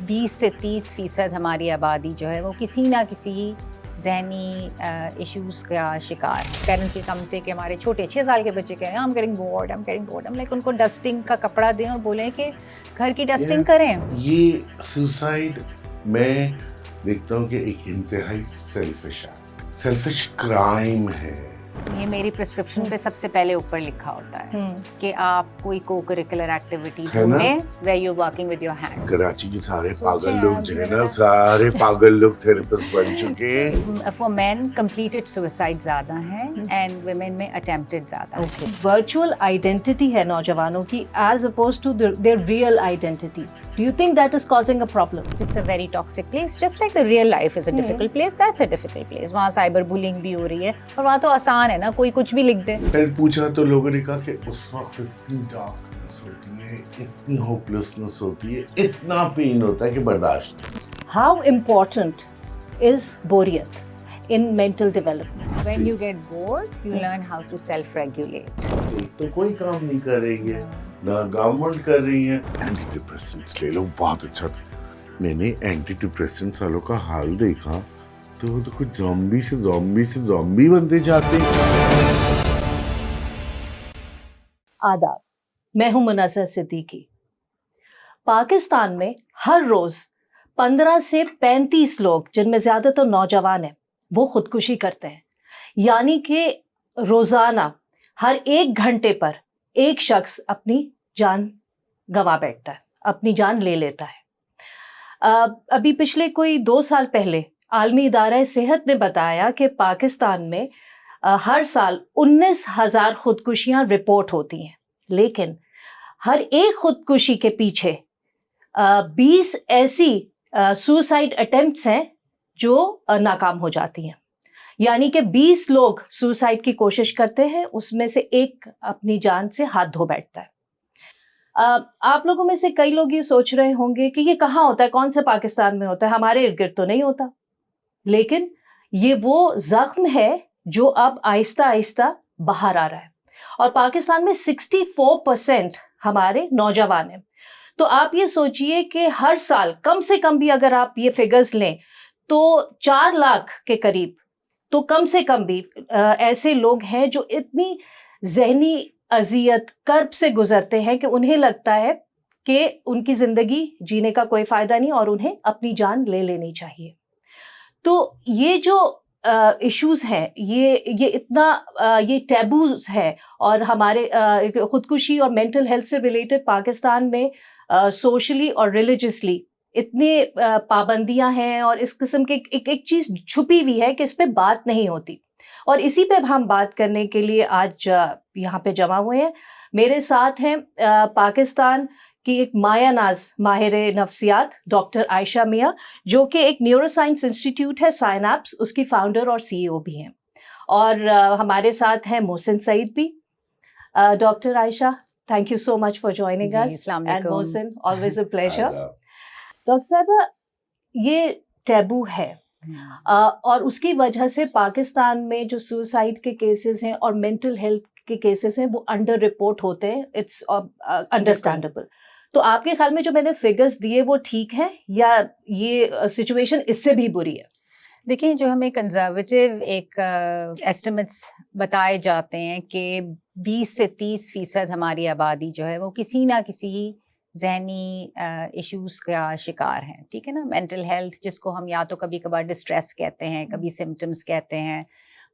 20 से 30% हमारी आबादी जो है वो किसी ना किसी ज़हनी इश्यूज़ का शिकार है। पेरेंट्स की कम से कि हमारे छोटे 6 साल के बच्चे कह रहे हैं आई एम गेटिंग बोर्ड, हम लाइक उनको डस्टिंग का कपड़ा दें और बोलें कि घर की डस्टिंग करें। ये सुसाइड मैं देखता हूँ कि एक इंतहाई सेल्फिश क्राइम है। ये मेरी प्रिस्क्रिप्शन पे सबसे पहले ऊपर लिखा होता है कि आप कोई को करिकुलर एक्टिविटी ढूंढें where you working with your hand. Karachi के सारे पागल लोग जो है ना, सारे पागल लोग थेरेपिस्ट बन चुके हैं। फॉर मेन कंप्लीटेड सुसाइड ज्यादा है एंड वुमेन में अटेम्प्टेड ज्यादा है। वर्चुअल आइडेंटिटी है नौजवानों की as oppose to their real identity. Do you think that is causing a problem? It's a very toxic place, just like the real life is a difficult place, that's a difficult place. वहाँ cyber bullying भी हो रही है और वहाँ तो आसान है ना, कोई कुछ भी लिख दे। फिर पूछा तो लोगों ने कहा कि उस वक्त इतनी डार्कनेस होती है, इतनी होपलेसनेस होती है, इतना पेन होता है कि बर्दाश्त नहीं। हाउ इम्पोर्टेंट इज बोरियत in mental development? When you get bored, you learn how to self-regulate. तो कोई काम नहीं करेंगे, ना गवर्नमेंट कर रही है। एंटी डिप्रेसेंट्स ले लो, बहुत अच्छा था। मैंने एंटी डिप्रेसेंट्स वालों का हाल देखा तो वो तो कुछ ज़ॉम्बी से ज़ॉम्बी बनते जाते हैं। आदाब, मैं हूं मुनस्सर सिद्दीकी। पाकिस्तान में हर रोज 15 से 35 लोग, जिनमें ज्यादातर नौजवान हैं, वो खुदकुशी करते हैं। यानी कि रोजाना हर 1 घंटे पर एक शख्स अपनी जान गंवा बैठता है, अपनी जान ले लेता है। अभी पिछले कोई 2 साल पहले आलमी इदारा सेहत ने बताया कि पाकिस्तान में हर साल 19,000 खुदकुशियां रिपोर्ट होती हैं, लेकिन हर एक खुदकुशी के पीछे 20 ऐसी सुसाइड अटेम्प्ट्स हैं जो नाकाम हो जाती हैं। यानी कि 20 लोग सुसाइड की कोशिश करते हैं, उसमें से एक अपनी जान से हाथ धो बैठता है। आप लोगों में से कई लोग ये सोच रहे होंगे कि ये कहाँ होता है, कौन से पाकिस्तान में होता है, हमारे इर्द गिर्द तो नहीं होता। लेकिन ये वो जख्म है जो अब आहिस्ता आहिस्ता बाहर आ रहा है। और पाकिस्तान में 64% हमारे नौजवान हैं। तो आप ये सोचिए कि हर साल कम से कम भी अगर आप ये फिगर्स लें तो 4 लाख के करीब, तो कम से कम भी ऐसे लोग हैं जो इतनी जहनी अजियत कर्ब से गुजरते हैं कि उन्हें लगता है कि उनकी जिंदगी जीने का कोई फायदा नहीं और उन्हें अपनी जान ले लेनी चाहिए। तो ये जो इश्यूज हैं, ये इतना ये टैबूज है और हमारे खुदकुशी और मेंटल हेल्थ से रिलेटेड पाकिस्तान में सोशली और रिलीजियसली इतने पाबंदियां हैं और इस किस्म की एक चीज छुपी हुई है कि इस पे बात नहीं होती। और इसी पे हम बात करने के लिए आज यहाँ पे जमा हुए हैं। मेरे साथ हैं पाकिस्तान की एक मायानाज माहिर नफ्सियात डॉक्टर आयशा मियां, जो कि एक न्यूरोसाइंस इंस्टीट्यूट है साइनैप्स, उसकी फाउंडर और सीईओ भी हैं। और हमारे साथ हैं मोहसिन सईद भी। Doctor Ayesha, thank you so much for joining us, and Mohsin, always a pleasure. Doctor साहब, ये टैबू है और उसकी वजह से पाकिस्तान में जो सुसाइड के केसेस हैं और मेंटल हेल्थ के केसेस हैं वो अंडर रिपोर्ट होते हैं। It's understandable. तो आपके ख्याल में जो मैंने फिगर्स दिए वो ठीक है या ये सिचुएशन इससे भी बुरी है? देखिए, जो हमें कंजर्वेटिव एक एस्टिमेट्स बताए जाते हैं कि 20 से 30% हमारी आबादी जो है वो किसी ना किसी ज़हनी इश्यूज़ का शिकार हैं। ठीक है ना, मेंटल हेल्थ जिसको हम या तो कभी कभार डिस्ट्रेस कहते हैं, कभी सिम्टम्स कहते हैं,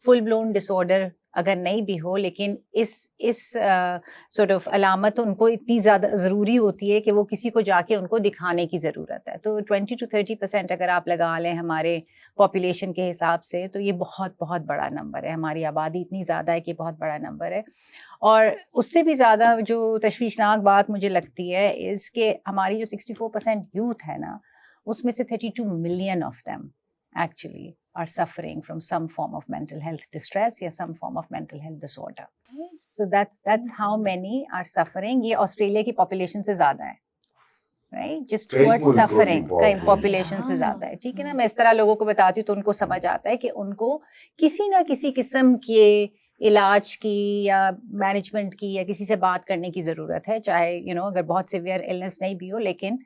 फुल ब्लोन डिसऑर्डर अगर नहीं भी हो, लेकिन इस सॉर्ट ऑफ अलामत उनको इतनी ज़्यादा ज़रूरी होती है कि वो किसी को जाके उनको दिखाने की ज़रूरत है। तो 20 to 30% अगर आप लगा लें हमारे पॉपुलेशन के हिसाब से, तो ये बहुत बहुत बड़ा नंबर है। हमारी आबादी इतनी ज़्यादा है कि बहुत बड़ा नंबर है। और उससे भी ज़्यादा जो तशवीशनाक बात मुझे लगती है इस कि हमारी जो 64% यूथ है ना, उसमें से 32 million of them actually are suffering from some form of mental health distress या some form of mental health disorder. So that's how many are suffering. ये ऑस्ट्रेलिया की पॉपुलेशन से ज़्यादा है, right? Just towards suffering कई population से ज़्यादा है। ठीक है ना, मैं इस तरह लोगों को बताती हूँ तो उनको समझ आता है कि उनको किसी ना किसी किस्म के इलाज की या मैनेजमेंट की या किसी से बात करने की ज़रूरत है, चाहे अगर बहुत सिवियर इलनेस नहीं भी हो। लेकिन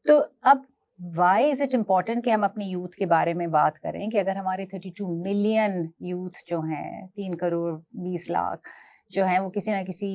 तो अब वाई इज़ इट इम्पॉर्टेंट कि हम अपनी यूथ के बारे में बात करें कि अगर हमारे 32 मिलियन यूथ जो हैं 3 करोड़ 20 लाख जो हैं वो किसी ना किसी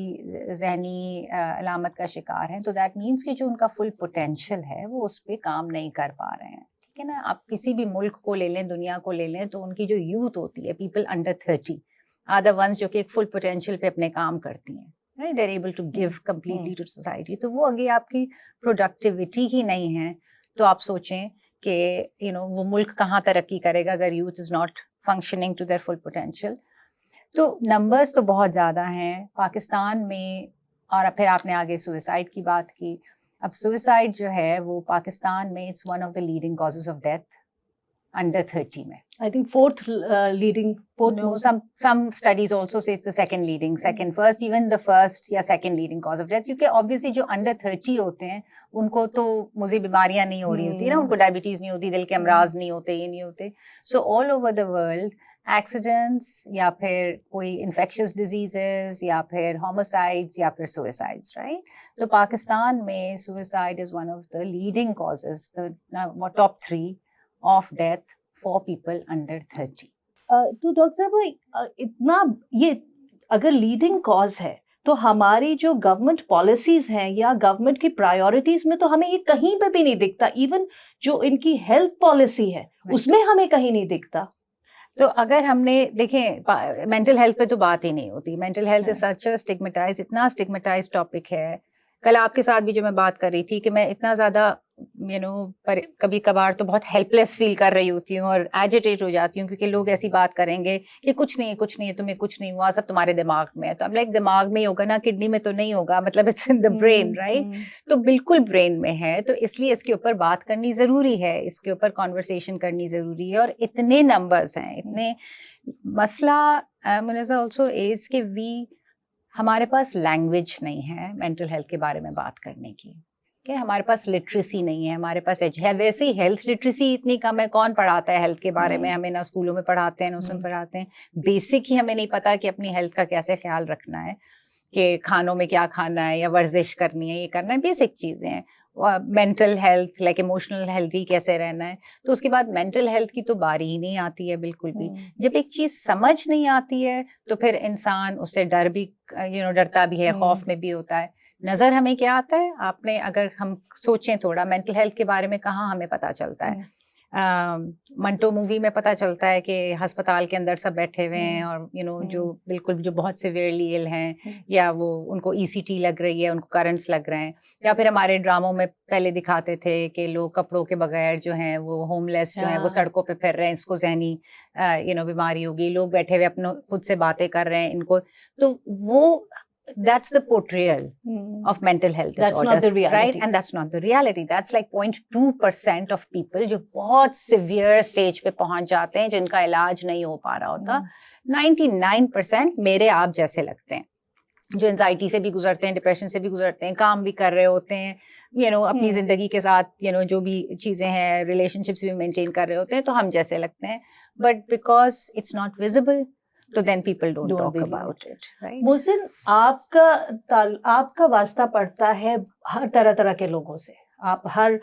जहनी अलामत का शिकार हैं, तो दैट मीन्स कि जो उनका फुल पोटेंशियल है वो उस पर काम नहीं कर पा रहे हैं। ठीक है ना, आप किसी भी मुल्क को ले लें, दुनिया को ले लें, तो उनकी जो यूथ होती है, people under 30 are the ones जो कि एक फुल पोटेंशियल पे अपने काम करती हैं, right, they are able to give completely to society. तो वो अगर आपकी प्रोडक्टिविटी ही नहीं है तो आप सोचें कि वो मुल्क कहाँ तरक्की करेगा अगर youth is not functioning to their full potential. तो नंबर्स तो बहुत ज़्यादा हैं पाकिस्तान में। और फिर आपने आगे सुसाइड की बात की। अब सुसाइड जो है वो पाकिस्तान में it's one of the leading causes of death under 30 में। I think fourth leading. No, some studies also say it's the second leading, first, even the first या second leading cause of death, क्योंकि obviously जो under 30 होते हैं उनको तो मुझे बीमारियां नहीं हो रही होती ना, उनको डायबिटीज नहीं होती, दिल के अमराज नहीं होते, ये नहीं होते। So all over the world accidents या फिर कोई infectious diseases या फिर homicides या फिर suicides, right? तो पाकिस्तान में suicide is one of the leading causes, the top 3 of death for people under 30. तो डॉक्टर साहब इतना ये अगर लीडिंग कॉज है तो हमारी जो गवर्नमेंट पॉलिसीज हैं या गवर्नमेंट की प्रायोरिटीज में तो हमें ये कहीं पे भी नहीं दिखता। इवन जो इनकी हेल्थ पॉलिसी है उसमें हमें कहीं नहीं दिखता। तो अगर हमने देखें, मेंटल हेल्थ पे तो बात ही नहीं होती। Mental health is such a stigmatise, इतना स्टिग्मेटाइज टॉपिक है। कल आपके साथ भी जो मैं बात कर रही थी कि मैं इतना ज़्यादा पर कभी कभार तो बहुत हेल्पलेस फील कर रही होती हूँ और एजिटेट हो जाती हूँ, क्योंकि लोग ऐसी बात करेंगे कि कुछ नहीं है, तुम्हें कुछ नहीं हुआ, सब तुम्हारे दिमाग में है। तो अब लाइक दिमाग में ही होगा ना, किडनी में तो नहीं होगा, मतलब it's in the brain, right? तो बिल्कुल ब्रेन में है, तो इसलिए इसके ऊपर बात करनी ज़रूरी है, इसके ऊपर कॉन्वर्सेशन करनी ज़रूरी है। और इतने नंबर्स हैं, इतने मसला मुनज़्ज़ा ऑल्सो इज़ कि हमारे पास लैंग्वेज नहीं है मेंटल हेल्थ के बारे में बात करने की। क्या हमारे पास लिटरेसी नहीं है, हमारे पास है। वैसे ही हेल्थ लिटरेसी इतनी कम है, कौन पढ़ाता है हेल्थ के बारे में? हमें ना स्कूलों में पढ़ाते हैं ना उसमें पढ़ाते हैं। बेसिक ही हमें नहीं पता कि अपनी हेल्थ का कैसे ख्याल रखना है, कि खानों में क्या खाना है या वर्जिश करनी है, ये करना है, बेसिक चीज़ें हैं। Mental health like emotional healthy कैसे रहना है, तो उसके बाद मेंटल हेल्थ की तो बारी ही नहीं आती है बिल्कुल भी। जब एक चीज़ समझ नहीं आती है तो फिर इंसान उससे डर भी डरता भी है, खौफ में भी होता है। नज़र हमें क्या आता है, आपने अगर हम सोचें थोड़ा मेंटल हेल्थ के बारे में, कहाँ हमें पता चलता है? मंटो मूवी में पता चलता है कि अस्पताल के अंदर सब बैठे हुए हैं और जो बिल्कुल जो बहुत सिवियरली इल हैं या वो उनको ECT लग रही है, उनको करंट्स लग रहे हैं। या फिर हमारे ड्रामों में पहले दिखाते थे कि लोग कपड़ों के बगैर जो हैं वो होमलेस जो हैं वो सड़कों पे फिर रहे हैं, इसको ज़हनी बीमारी होगी। लोग बैठे हुए अपने खुद से बातें कर रहे हैं इनको, तो वो that's the portrayal of mental health disorders, that's not the reality, right? And that's not the reality. That's like 0.2% of people जो बहुत severe stage पे पहुंच जाते हैं, जिनका इलाज नहीं हो पा रहा होता। 99% मेरे आप जैसे लगते हैं, जो एंजाइटी से भी गुजरते हैं, डिप्रेशन से भी गुजरते हैं, काम भी कर रहे होते हैं, अपनी ज़िंदगी के साथ जो भी चीज़ें हैं, रिलेशनशिप्स भी मेंटेन कर रहे होते हैं, तो हम जैसे लगते हैं। But because it's not visible, तो then people don't talk about it, right? मुज़िन, आपका वास्ता पड़ता है हर तरह के लोगों से। आप हर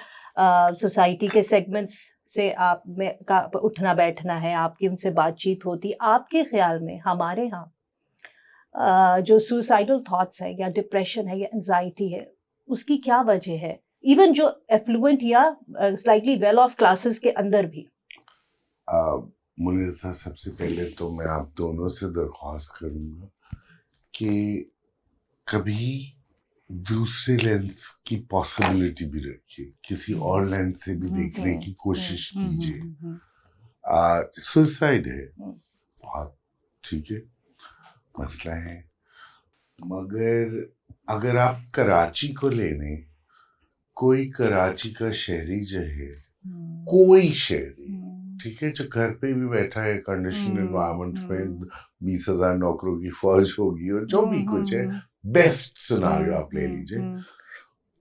सोसाइटी के सेगमेंट्स से आप में का उठना बैठना है, आपकी उनसे बातचीत होती। आपके ख्याल में हमारे यहाँ जो सुसाइडल थॉट्स है या डिप्रेशन है या एंजाइटी है, उसकी क्या वजह है? इवन जो एफ्लुएंट या स्लाइटली वेल ऑफ क्लासेस के अंदर भी। मुनीसा, सबसे पहले तो मैं आप दोनों से दरख्वास्त करूंगा कि कभी दूसरे लेंस की पॉसिबिलिटी भी रखिए, किसी और लेंस से भी देखने की कोशिश कीजिए। सुसाइड है, बहुत ठीक है, मसला है, मगर अगर आप कराची को ले लें, कोई कराची का शहरी जो है, कोई शहरी, ठीक है, जो घर पे भी बैठा है कंडीशन एनवायरनमेंट में, 20,000 नौकरों की फौज होगी और जो भी कुछ है, बेस्ट सिनेरियो आप ले लीजिए,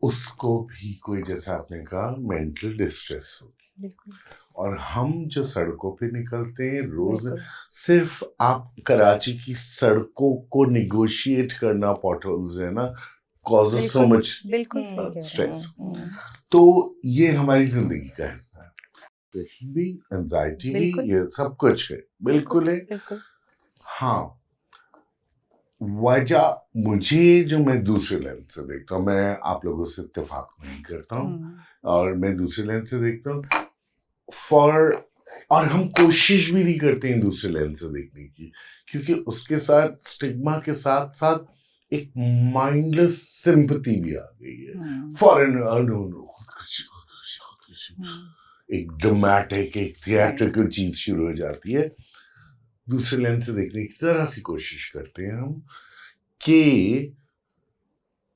उसको भी कोई, जैसा आपने कहा, मेंटल डिस्ट्रेस होगी। और हम जो सड़कों पे निकलते हैं रोज, सिर्फ आप कराची की सड़कों को निगोशिएट करना, पॉटहोल्स है ना, causes so much बिल्कुल सही कह रहे हैं। stress. तो ये हमारी जिंदगी का हिस्सा है, डिप्रेशन भी, एंजाइटी भी, बिल्कुल। ये सब कुछ है, बिल्कुल है। बिल्कुल। हाँ, वजह मुझे जो मैं दूसरे लेंस से देखता हूँ, मैं आप लोगों से इत्तेफाक नहीं करता हूँ, और मैं दूसरे लेंस से देखता हूँ और हम कोशिश भी नहीं करते हैं दूसरे लेंस से देखने की, क्योंकि उसके साथ स्टिग्मा के साथ साथ एक माइंडलेस सिंपैथी भी आ गई है। फॉरेन एक ड्रामेटिक, एक थिएट्रिकल चीज शुरू हो जाती है। दूसरे लेंस से देखने की जरा सी कोशिश करते हैं हम कि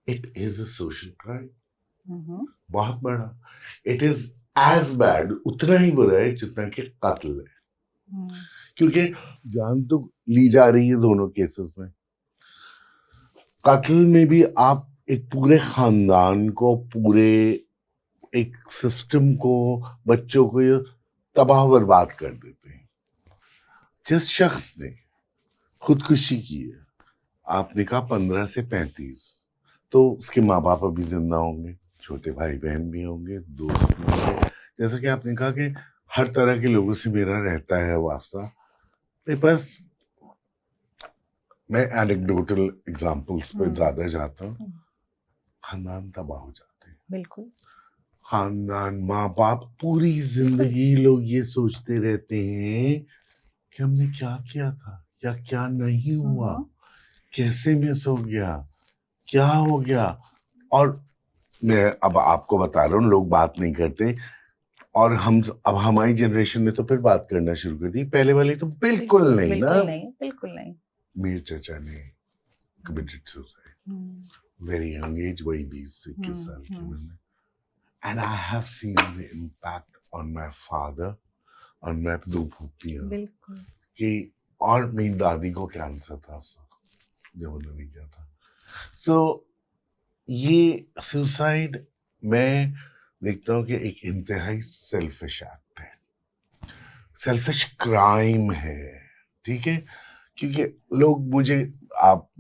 it is a social crime, बहुत बड़ा। इट इज एज बैड, उतना ही बुरा है जितना कि कत्ल है, क्योंकि जान तो ली जा रही है दोनों केसेस में। कत्ल में भी आप एक पूरे खानदान को, पूरे एक सिस्टम को, बच्चों को ये तबाह बर्बाद कर देते हैं। जिस शख्स ने खुदकुशी की है, आपने कहा 15 से 35, तो उसके माँ बाप अभी जिंदा होंगे, छोटे भाई बहन भी होंगे, दोस्त भी होंगे। जैसा कि आपने कहा कि हर तरह के लोगों से मेरा रहता है वास्ता, मेरे पास, मैं एनेक्डोटल एग्जांपल्स पे ज्यादा जाता हूँ। खानदान तबाह हो जाते हैं, बिल्कुल। खानदान, माँ बाप, पूरी जिंदगी लोग ये सोचते रहते हैं कि हमने क्या किया था या क्या नहीं हुआ, कैसे मिस हो गया, क्या हो गया। और मैं अब आपको बता रहा हूँ, लोग बात नहीं करते, और हम अब हमारी जनरेशन में तो फिर बात करना शुरू कर दी, पहले वाली तो बिल्कुल नहीं ना। बिल्कुल नहीं। मेरे चाचा ने committed suicide, very young age, वही 20-21 साल की उम्र में, and I have seen the impact on my father, on my 2 फूफियां, बिल्कुल। कि और मेरी दादी को कैंसर था जब उन्होंने किया था। सो ये सुसाइड मैं देखता हूँ कि एक इंतहाई सेल्फिश एक्ट है, सेल्फिश क्राइम है, ठीक है। क्योंकि लोग मुझे,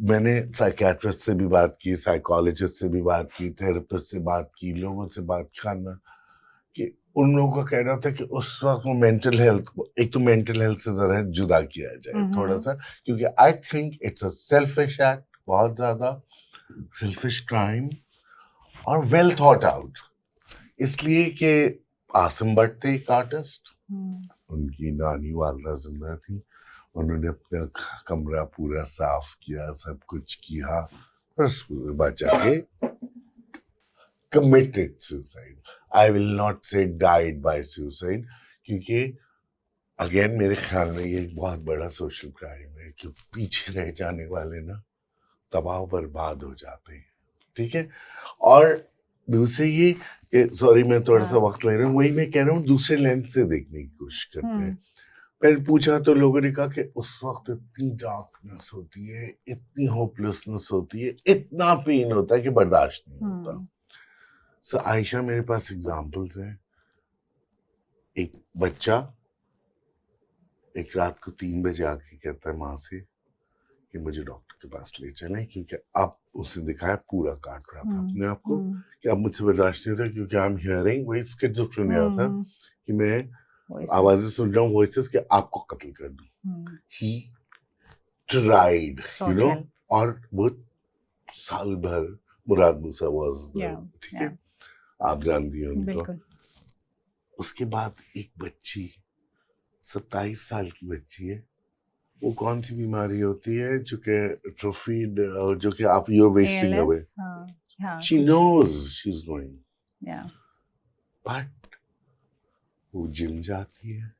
मैंने साइकियाट्रिस्ट से भी बात की, साइकोलॉजिस्ट से भी बात की, थेरेपिस्ट से बात की, लोगों से बात करना, कि उन लोगों का कहना था कि उस वक्त वो मेंटल हेल्थ, एक तो मेंटल हेल्थ से जरा जुदा किया जाए थोड़ा सा, क्योंकि I think it's a selfish act, बहुत ज्यादा सेल्फिश क्राइम, और वेल थॉट आउट। इसलिए कि आसिम भट्ट थे एक आर्टिस्ट, उनकी नानी वालदा जिंदा थी, उन्होंने अपना कमरा पूरा साफ किया, सब कुछ किया, बस बचा के committed suicide. I will not say died by suicide, क्योंकि अगेन मेरे ख्याल में ये एक बहुत बड़ा सोशल क्राइम है, कि पीछे रह जाने वाले ना तबाह बर्बाद हो जाते हैं, ठीक है। और दूसरे ये, सॉरी मैं थोड़ा सा वक्त ले रहा हूँ, वही मैं कह रहा हूँ, दूसरे लेंस से देखने की कोशिश करते हैं। मैंने पूछा तो लोगों ने कहा कि उस वक्त इतनी डार्कनेस होती है, इतनी होपलेसनेस होती है, इतना पेन होता है कि बर्दाश्त नहीं होता। सो आयशा, मेरे पास एग्जांपल्स हैं। एक बच्चा एक रात को 3 बजे आके कहता है माँ से कि मुझे डॉक्टर के पास ले चलें, क्योंकि अब उसने दिखाया पूरा काट रहा था अपने आप को, कि अब मुझसे बर्दाश्त नहीं होता, क्योंकि आई एम हियरिंग, वही स्किज़ोफ्रेनिया था, कि मैं आवाजें सुन रहा हूँ, वॉइसेस, कि आपको कत्ल कर दूं। ही ट्राइड, यू नो, और वो साल भर मुराद मूसा वाज, ठीक है, आप जानती हैं उनको। उसके बाद एक बच्ची, 27 साल की बच्ची है, वो कौन सी बीमारी होती है जो कि एट्रोफीड, जो कि आप you are wasting away, she knows she is going, but वो जिम जाती है,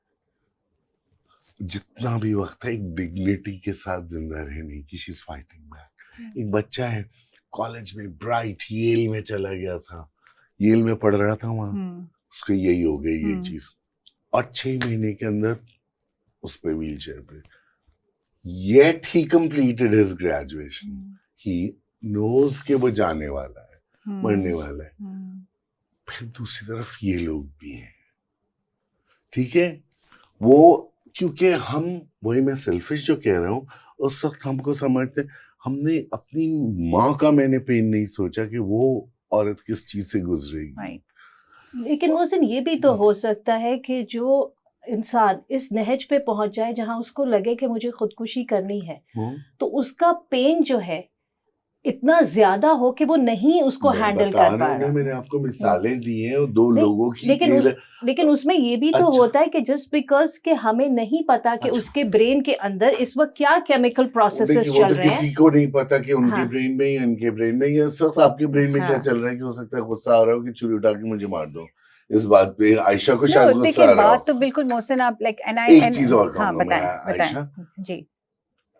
जितना भी वक्त है एक डिग्निटी के साथ जिंदा रहने की, शी इज फाइटिंग बैक। एक बच्चा है कॉलेज में, ब्राइट, येल में चला गया था, येल में पढ़ रहा था, वहां उसको यही हो गई ये चीज, और 6 महीने के अंदर उस पे व्हील चेयर पे, yet he completed his graduation. He knows कि वो जाने वाला है, मरने वाला है। फिर दूसरी तरफ ये लोग भी हैं, ठीक है। वो, क्योंकि हम, वही मैं सेल्फिश जो कह रहा हूँ, उस वक्त हमको समझते हमने अपनी माँ का मैंने पेन नहीं सोचा कि वो औरत किस चीज से गुजरेगी। Right. लेकिन मोहसिन ये भी तो हो सकता है कि जो इंसान इस नहज पे पहुंच जाए जहां उसको लगे कि मुझे खुदकुशी करनी है, तो उसका पेन जो है इतना ज्यादा हो कि वो नहीं उसको मैं हैंडल बता कर रहा पा हूँ ना, रहा। मैंने आपको मिसालें दी हैं और दो नहीं, लोगों की लेकिन उसमें ये भी तो अच्छा। होता है कि जस्ट बिकॉज कि हमें नहीं पता कि अच्छा। उसके ब्रेन के अंदर इस वक्त क्या केमिकल प्रोसेसेस देखिए, वो चल तो रहे हैं। किसी को नहीं पता कि उनके हाँ। ब्रेन में या इनके ब्रेन में या सिर्फ आपके ब्रेन में क्या हाँ। चल रहा है कि हो सकता है गुस्सा आ रहा हो कि छुरी उठा के मुझे मार दो। इस बात पे आयशा को No, शायद गुस्सा देखिए आ रहा बात हो। तो बिल्कुल मोहसिन आप लाइक एक चीज और हाँ कहूंगा मैं, बताएं आयशा, जी।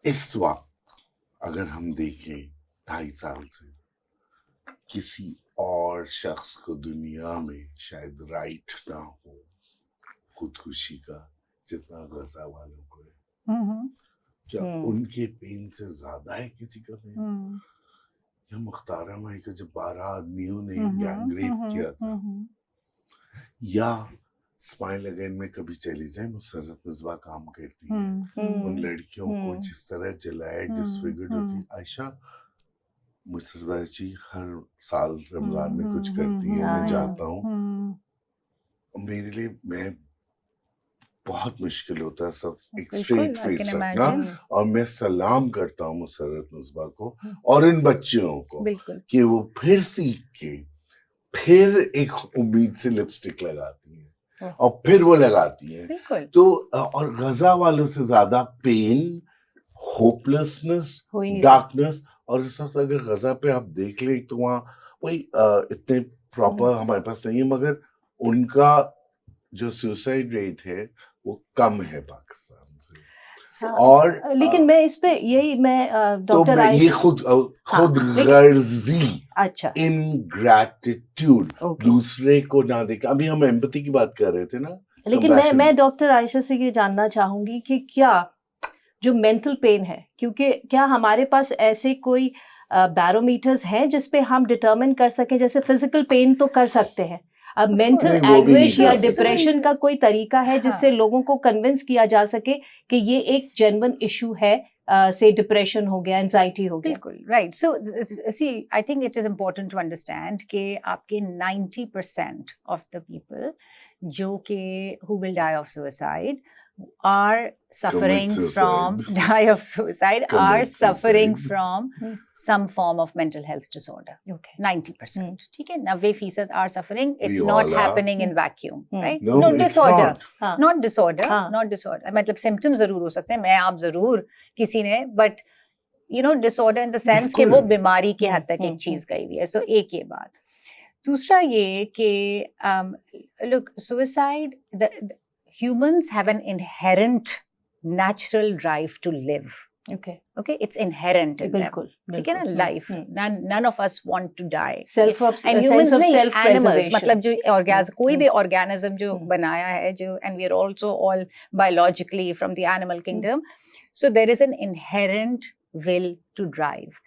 इस वक्त अगर हम देखें 2.5 साल से किसी और शख्स को दुनिया में शायद राइट ना हो खुदकुशी का जितना गजा वालों को है। क्या उनके पेन से ज्यादा है किसी का पेन? या मुख्तारा माई को जब 12 आदमियों ने गैंग रेप किया था, या स्माइल अगेन में कभी चली जाए मुसर्रत मिसबा काम करती है, उन लड़कियों को जिस तरह जलाया डिसफिगर्ड होती है। आयशा, मुसर्रत जी हर साल रमजान में कुछ करती है, मैं जाता हूँ, मेरे लिए मैं बहुत मुश्किल होता है सब एक स्ट्रेट फेस रखना, और मैं सलाम करता हूँ मुसर्रत मिसबा को और इन बच्चियों को कि वो फिर सीख के फिर एक उम्मीद से लिपस्टिक लगाती है और फिर वो लगाती है। तो और गजा वालों से ज्यादा पेन, होपलेसनेस, डार्कनेस, और इस वक्त अगर गजा पे आप देख ले तो वहाँ वही इतने प्रॉपर हमारे पास नहीं है, मगर उनका जो सुसाइड रेट है वो कम है पाकिस्तान से। और लेकिन मैं इस पे यही मैं डॉक्टर तो ये खुद गर्जी, अच्छा, इनग्रैटिट्यूड, दूसरे को ना देखा। अभी हम एम्पैथी की बात कर रहे थे ना, लेकिन मैं डॉक्टर आयशा से ये जानना चाहूंगी कि क्या जो मेंटल पेन है, क्योंकि क्या हमारे पास ऐसे कोई बैरोमीटर्स हैं जिसपे हम डिटरमिन कर सकें, जैसे फिजिकल पेन तो कर सकते हैं, अब मेंटल एंग्विश या डिप्रेशन का कोई तरीका है जिससे लोगों को कन्विंस किया जा सके कि ये एक जेन्युइन इशू है, से डिप्रेशन हो गया, एंजाइटी हो गया? बिल्कुल right. So see I think it is important to understand कि आपके 90% ऑफ द पीपल जो कि who will die of suicide are suffering from die of suicide are suffering from some form of mental health disorder. Okay, 90%. ठीक है, 90% are suffering. It's not happening in vacuum, right? No disorder, not disorder, not disorder. मतलब symptoms जरूर हो सकते हैं, मैं आप जरूर किसी ने, but you know disorder in the sense कि वो बीमारी के हद तक एक चीज गई हुई है। So एक ये बात। दूसरा ये कि look, suicide, humans have an inherent natural drive to live. Okay, it's inherent in them. ठीक है ना, life. None of us want to die. And humans नहीं, animals, मतलब जो कोई भी organism जो बनाया है, जो, and we are also all biologically from the animal kingdom. So there is an inherent will to drive,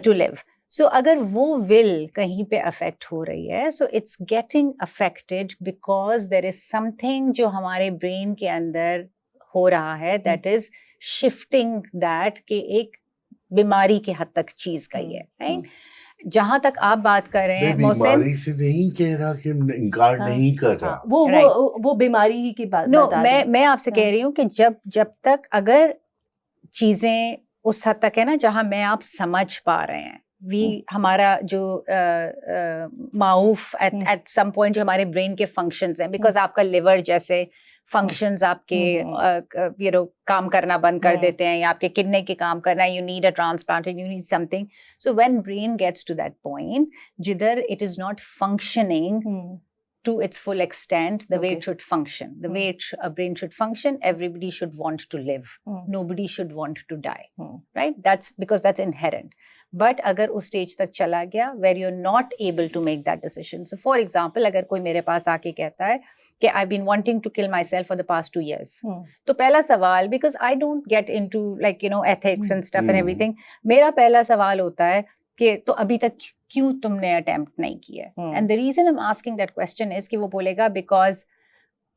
to live. So अगर वो will कहीं पे affect हो रही है, so it's getting affected because there is something जो हमारे brain के अंदर हो रहा है that is shifting that कि एक बीमारी के हद तक चीज गई है, right? जहां तक आप बात कर रहे हैं, बीमारी से नहीं कह रहा कि इनकार नहीं कर रहा, वो बीमारी ही की बात नो, मैं आपसे कह रही हूँ कि जब तक अगर चीजें उस हद तक है ना जहां मैं आप समझ पा रहे हैं, हमारा जो माउफ एट सम पॉइंट जो हमारे ब्रेन के फंक्शंस हैं, बिकॉज आपका लिवर जैसे फंक्शंस आपके यू नो काम करना बंद कर देते हैं, या आपके किडनी के काम करना, you need a transplant, you need something. So when brain gets to that point जिधर it is not functioning to its full extent the way it should function, the way a brain should function, everybody should want to live, nobody should want to die, right? That's because that's inherent. But अगर उस stage तक चला गया where you're not able to make that decision, so for example अगर कोई मेरे पास आके कहता है कि I've been wanting to kill myself for the past 2 years, तो पहला सवाल, because I don't get into like you know ethics and stuff and everything, मेरा पहला सवाल होता है कि तो अभी तक क्यों तुमने अटेम्प्ट नहीं किया? And the reason I am asking that question is कि वो बोलेगा बिकॉज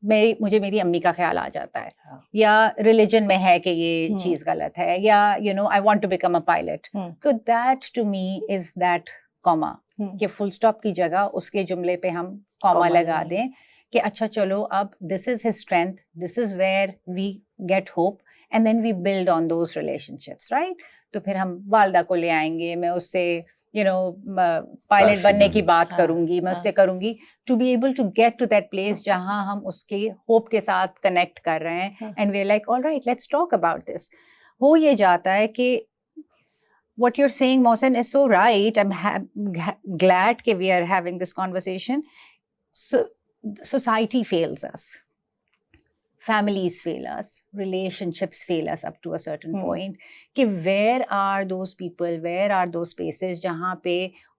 मुझे मेरी अम्मी का ख्याल आ जाता है, हाँ। या रिलीजन में है कि ये हम्म। चीज गलत है, या I want to become a pilot, तो that to me is that comma, कि फुल स्टॉप की जगह उसके जुमले पे हम कॉमा कॉमा लगा लगाएं। दें कि अच्छा चलो अब this is his strength, this is where we get hope, and then we build on those relationships, right? तो फिर हम वालदा को ले आएंगे, मैं उससे पायलट बनने की बात हाँ, करूंगी, मैं उससे करूंगी, to be able to get to that place जहां हम उसके होप के साथ कनेक्ट कर रहे हैं, हाँ। And we are like all right let's talk about this. हो ये जाता है कि what you're saying, Mohsen, is so right. I'm glad that we are having this conversation. So society fails us, families fail us, relationships fail us up to a certain point. कि where are those people, where are those spaces जहाँ पे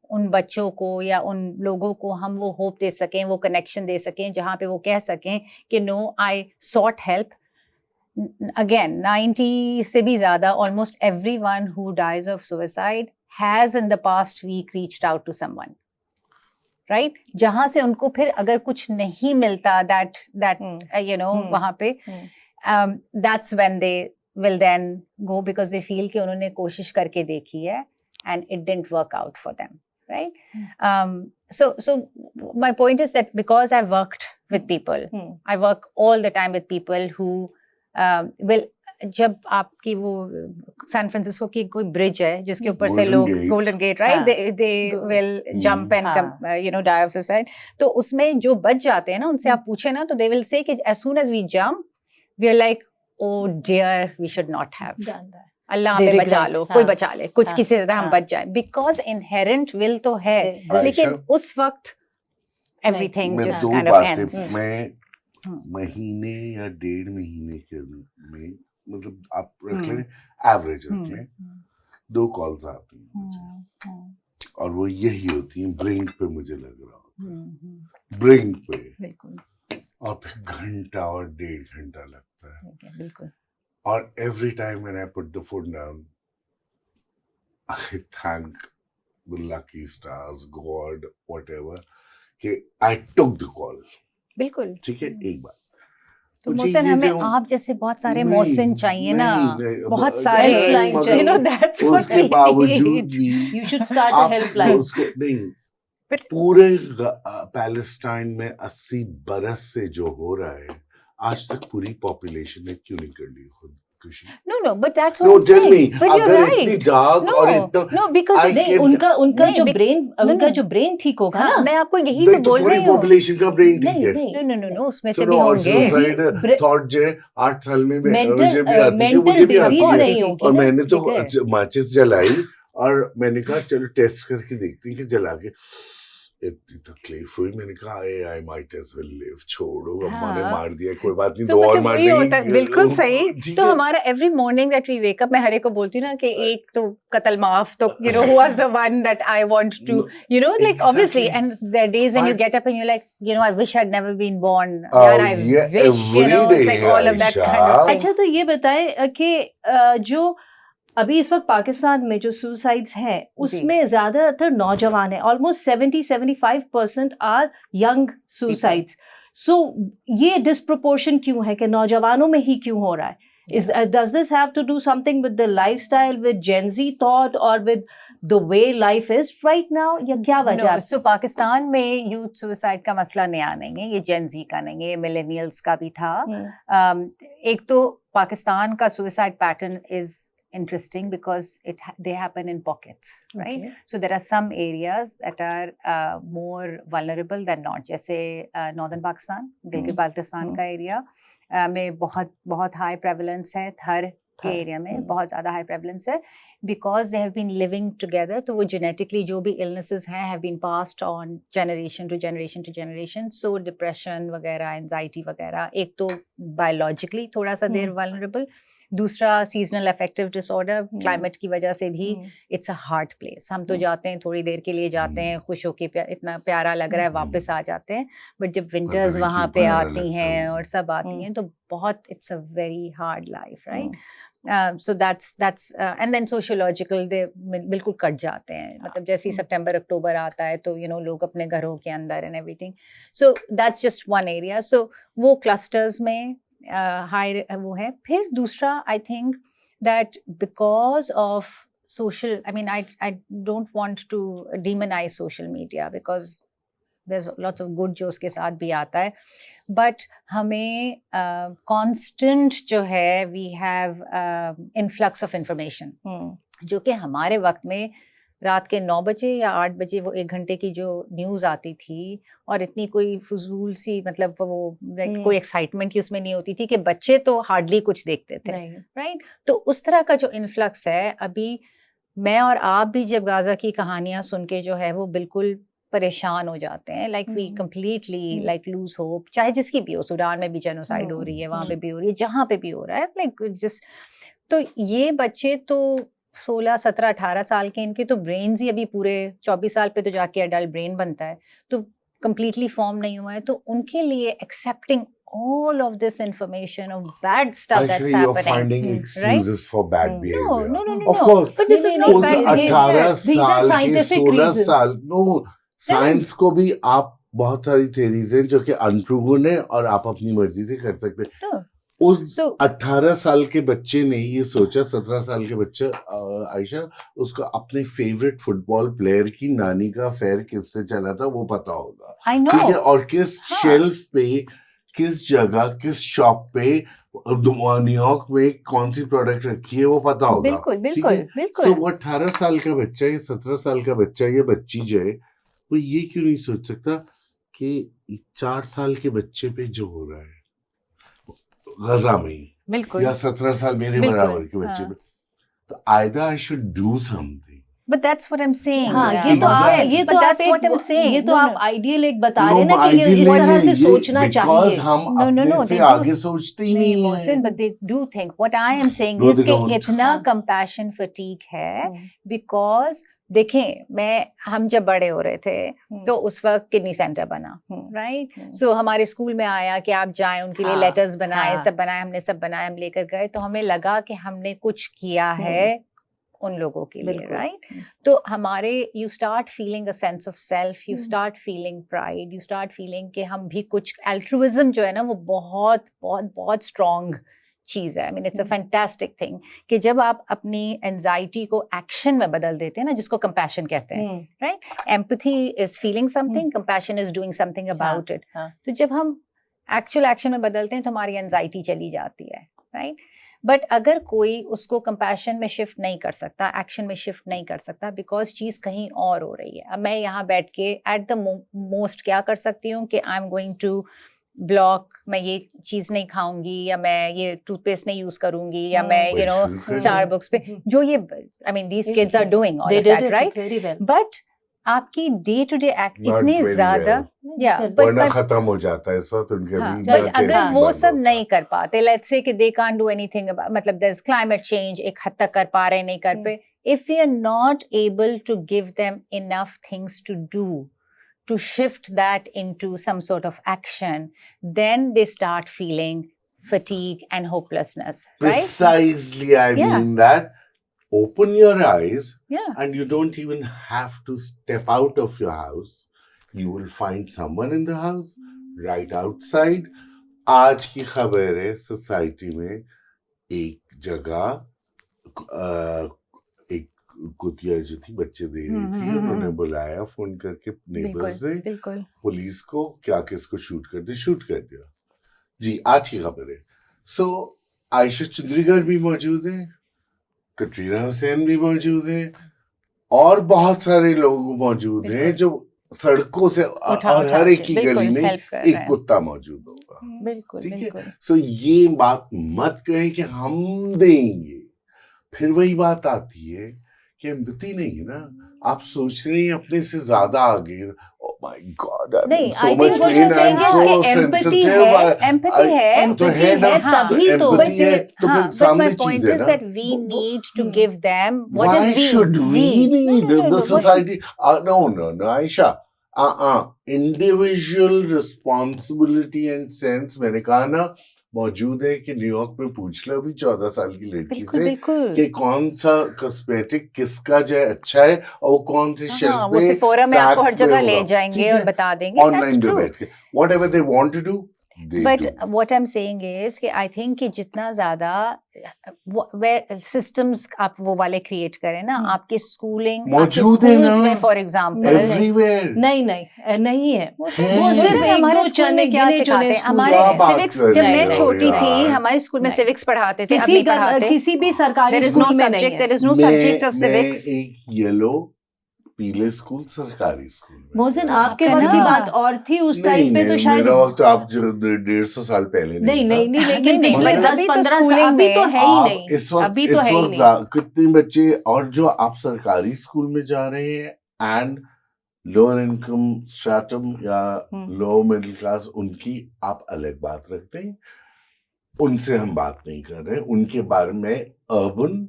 उन बच्चों को या उन लोगों को हम वो होप दे सकें, वो कनेक्शन दे सकें, जहाँ पे वो कह सकें कि no, I sought help. Again, 90 से भी ज़्यादा, almost everyone who dies of suicide has in the past week reached out to someone, right? जहाँ से उनको फिर अगर कुछ नहीं मिलता that वहाँ पे that's when they will then go, because they feel कि उन्होंने कोशिश करके देखी है and it didn't work out for them, right? So my point is that because I've worked with people, I work all the time with people who जब आपकी वो San Francisco की कोई ब्रिज है जिसके ऊपर से लोग Golden Gate, right, they will jump and die of suicide, तो उसमें जो बच जाते हैं ना, उनसे आप पूछे ना, तो दे विल से कि as soon as we jump we are like oh dear we should not have, Allah हमें बचा लो, कोई बचा ले, कुछ किसी तरह हम बच जाए, बिकॉज इनहेरेंट विल तो है, लेकिन उस वक्त everything just kind of ends. महीने या 1.5 महीने के में, मतलब आप रख लें एवरेज रख लें, 2 कॉल्स आती हैं मुझे, और वो यही होती हैं ब्रिंक पे, मुझे लग रहा होता है ब्रिंक पे, और फिर घंटा और 1.5 घंटा लगता है, बिल्कुल। और every time when I put the phone down I thank the lucky stars, God, whatever, कि आई टुक द कॉल। बिल्कुल, ठीक है, एक बात तो मोहसिन, हमें आप जैसे बहुत सारे मोहसिन चाहिए ना, बहुत सारे, that's what उसके बावजूद भी you should start a helpline। नहीं, पूरे पैलेस्टाइन में 80 बरस से जो हो रहा है, आज तक पूरी पॉपुलेशन ने क्यों नहीं कर ली खुदकुशी? No, but that's what I'm saying. But you're right. इतनी डार्क और इतना, no, because नहीं, उनका जो ब्रेन ठीक होगा ना, मैं आपको यही तो बोल रही हूँ, पॉपुलेशन का ब्रेन ठीक है, no, उसमें से भी होंगे थॉट जो 8 साल में मुझे भी आती थी, मुझे भी आती थी, और मैंने तो माचिस जलाई और मैंने कहा चलो टेस्ट करके देखती हूँ, कि जला के इतनी तकलीफ हुई, मैंने कहा I might as well live, छोड़ो, अम्मा ने मार दिया, कोई बात नहीं, 2 और मार देंगे, बिल्कुल सही। तो हमारा every morning that we wake up, मैं हरे को बोलती हूँ ना कि एक तो कत्ल माफ, तो who was the one that I want to, like obviously, and there are days when you get up and you're like, I wish I'd never been born, यार, I wish, it's like all of that kind of thing। अच्छा, तो ये बताएं कि जो अभी इस वक्त पाकिस्तान में जो सुसाइड्स हैं, उसमें ज्यादातर नौजवान है, ऑलमोस्ट 70-75% आर यंग सुसाइड्स। सो ये डिस्प्रोपोर्शन क्यों है कि नौजवानों में ही क्यों हो रहा है? Does this have to do something with the lifestyle, with Gen Z thought, or with the way life is right now, या क्या वजह है? So पाकिस्तान में यूथ सुसाइड का मसला नया नहीं है, ये Gen Z का नहीं है, मिलेनियल्स का भी था। एक तो पाकिस्तान का suicide pattern is interesting because they happen in pockets, right? Okay. So there are some areas that are more vulnerable than not, जैसे northern Pakistan, गिलगित-बाल्टिस्तान का एरिया में बहुत high prevalence है, थर के एरिया में बहुत ज़्यादा high prevalence है, because they have been living together, तो वो genetically जो भी illnesses हैं have been passed on generation to generation to generation, so depression वगैरह, anxiety वगैरह, एक तो biologically थोड़ा सा देर vulnerable, दूसरा सीजनल अफेक्टिव डिसऑर्डर, क्लाइमेट की वजह से भी इट्स अ हार्ड प्लेस। हम तो जाते हैं, थोड़ी देर के लिए जाते हैं, खुश होके इतना प्यारा लग रहा है, वापस आ जाते हैं, बट जब विंटर्स वहाँ पे आती हैं और सब आती हैं, तो बहुत it's a very hard life, right? so that's and then sociological they बिल्कुल कट जाते हैं, मतलब जैसे ही सितंबर अक्टूबर आता है तो लोग अपने घरों के अंदर and everything, so that's just one area. So वो clusters में हाई वो है. फिर दूसरा I think that because of social, I mean I don't want to demonize social media because there's lots of good जो उसके साथ भी आता है, but हमें constant जो है we have influx of information जो कि हमारे वक्त में रात के 9 बजे या 8 बजे वो 1 घंटे की जो न्यूज़ आती थी और इतनी कोई फजूल सी, मतलब वो कोई एक्साइटमेंट की उसमें नहीं होती थी कि बच्चे तो हार्डली कुछ देखते थे, राइट? तो उस तरह का जो इन्फ्लक्स है, अभी मैं और आप भी जब गाजा की कहानियां सुन के जो है वो बिल्कुल परेशान हो जाते हैं, like we completely like lose hope, चाहे जिसकी भी हो, सूडान में भी जेनोसाइड हो रही है, वहाँ पे भी हो रही है, जहाँ पे भी हो रहा है, लाइक जस्ट, तो ये बच्चे तो 16, 17, 18 साल के, इनके तो ब्रेन्स ही अभी पूरे 24 साल पे तो जाके अडल्ट ब्रेन बनता है, तो कंप्लीटली फॉर्म नहीं हुआ है, तो उनके लिए accepting all of this information of bad stuff that's Actually, you're happening, finding excuses for bad behavior. No. Of course. But this is not उस bad 18 behavior. These are साल के scientific 16 reasons. साल, नो, साइंस को भी आप बहुत सारी theories हैं जो कि अनप्रूवन है और आप अपनी मर्जी से कर सकते हैं. No. उस 18 साल के बच्चे ने ये सोचा, 17 साल के बच्चा आयशा, उसको अपने फेवरेट फुटबॉल प्लेयर की नानी का अफेयर किससे चला था वो पता होगा. I know. ठीक है, और किस शेल्फ पे, किस जगह, किस शॉप पे न्यूयॉर्क में कौन सी प्रोडक्ट रखी है वो पता होगा. बिल्कुल. तो वो 18 साल का बच्चा या 17 साल का बच्चा या बच्ची जो है वो ये क्यों नहीं सोच सकता कि 4 साल के बच्चे पे जो हो रहा है गजा में, या 17 साल मेरे बराबर के बच्चे पे, तो either I should do something. But that's what I'm saying. हाँ, Yeah. ये तो Exactly. that's what I'm saying. ये तो आप आइडियल एक बता रहे No, हैं ना कि ये इस ideally तरह से ये सोचना because चाहिए. हम No, अपने से they do. आगे सोचते ही नहीं Mohsin, हैं. but they do think. What I am saying No, is they कि don't. इतना हाँ. compassion fatigue है because देखें, हम जब बड़े हो रहे थे तो उस वक्त किडनी सेंटर बना, राइट? सो हमारे स्कूल में आया कि आप जाएं, उनके लिए लेटर्स बनाए, सब बनाए, हमने सब बनाए, हम लेकर गए, तो हमें लगा कि हमने कुछ किया है उन लोगों के लिए, राइट? तो हमारे you start feeling a sense of self, you start feeling pride, you start feeling कि हम भी कुछ, एल्ट्रुइज्म जो है ना वो बहुत बहुत बहुत स्ट्रॉन्ग चीज़ है. I mean it's a fantastic thing कि जब आप अपनी एंजाइटी को एक्शन में बदल देते हैं ना, जिसको कंपैशन कहते हैं, right? Empathy is feeling something, compassion is doing something about it. तो जब हम एक्चुअल एक्शन में बदलते हैं तो हमारी एंजाइटी चली जाती है, राइट? बट अगर कोई उसको कंपैशन में शिफ्ट नहीं कर सकता, एक्शन में शिफ्ट नहीं कर सकता, बिकॉज चीज़ कहीं और हो रही है. अब मैं यहाँ बैठ के एट द मोस्ट क्या कर सकती हूँ कि I am going to block, मैं ये चीज़ नहीं खाऊंगी, या मैं ये टूथपेस्ट नहीं यूज करूंगी, या मैं स्टारबक्स पे जो ये, I mean these kids are doing all of that, right? But आपकी डे टू डे एक्ट इतनी ज्यादा, वरना खत्म हो जाता है इस वक्त उनके भी. बट अगर वो सब नहीं कर पाते, let's say that they can't do anything, मतलब देयर इज क्लाइमेट चेंज, एक हद तक कर पा रहे, नहीं कर पे, if we are not able to give them enough things to do to shift that into some sort of action, then they start feeling fatigue and hopelessness, right? Precisely, I mean that. Open your eyes, and you don't even have to step out of your house. You will find someone in the house, right outside. आज की खबर है society में एक जगह एक कुतिया जो थी बच्चे दे रही थी, उन्होंने बुलाया फोन करके नेबर्स ने, पुलिस को, क्या किसको शूट कर दिया. जी, आज की खबर है. सो आयशा चंद्रीगर भी मौजूद है, कटरीना हुसैन भी मौजूद है, और बहुत सारे लोग मौजूद हैं जो सड़कों से, और हर एक की गली में एक कुत्ता मौजूद होगा. ठीक है? सो ये बात मत कहें कि हम देंगे. फिर वही बात आती है कि एम्पैथी नहीं है ना, आप सोच रहे हैं अपने से ज्यादा आगे. ओह माय गॉड, नहीं, आई थिंक वो जो कहेंगे कि एम्पैथी है तभी तो, but my point is that we need to give them what why is we should we need the society? No, Aisha, individual responsibility and sense, मैंने कहा ना, मौजूद है कि न्यूयॉर्क में पूछ लो अभी 14 साल की लड़की बिल्कुल से बिल्कुल कि कौन सा कॉस्मेटिक किसका जो है अच्छा है और वो कौन से हाँ शेल्फ वो पे सेफोरा में आपको हर सैक्स में जगह ले होगा, जाएंगे ठीक और है, बता देंगे ऑनलाइन पे बैठ के whatever they want to do they but do. What I am saying is कि आई थिंक कि जितना ज्यादा सिस्टम्स आप वो वाले क्रिएट करें ना, आपके स्कूलिंग मौजूद है ना में फॉर एग्जांपल एवरीवेयर। नहीं है। वो है। सिर्फ एक हमारे दो स्कूल में क्या गिने चुने सिखाते हैं? स्कूल हमारे क्या बात सिविक्स कर जब रहे मैं हो छोटी थी यार? हमारे स्कूल में नहीं। सिविक्स पढ़ाते थे, अब किसी नहीं पढ़ाते। किसी भी सरकारी There is no स्कूल में नहीं subject, है। there is no subject of civics. मैं एक येलो पीले स्कूल सरकारी स्कूल में मोहसिन गया। आपके आपका वक्त की ना- बात और थी, उस नहीं, टाइम पे तो नहीं, शायद मेरा वक्त आप जो 150 साल पहले नहीं था। नहीं नहीं, लेकिन नहीं, पिछले but 10-15 साल schooling अभी तो में है ही आप नहीं, इस वक्त अभी तो है ही नहीं। कितने बच्चे और जो आप सरकारी स्कूल में जा रहे हैं एंड लोअर इनकम स्ट्रैटम या लो मिडिल क्लास, उनकी आप अलग बात रखते हैं, उनसे हम बात नहीं कर रहे। उनके बारे में urban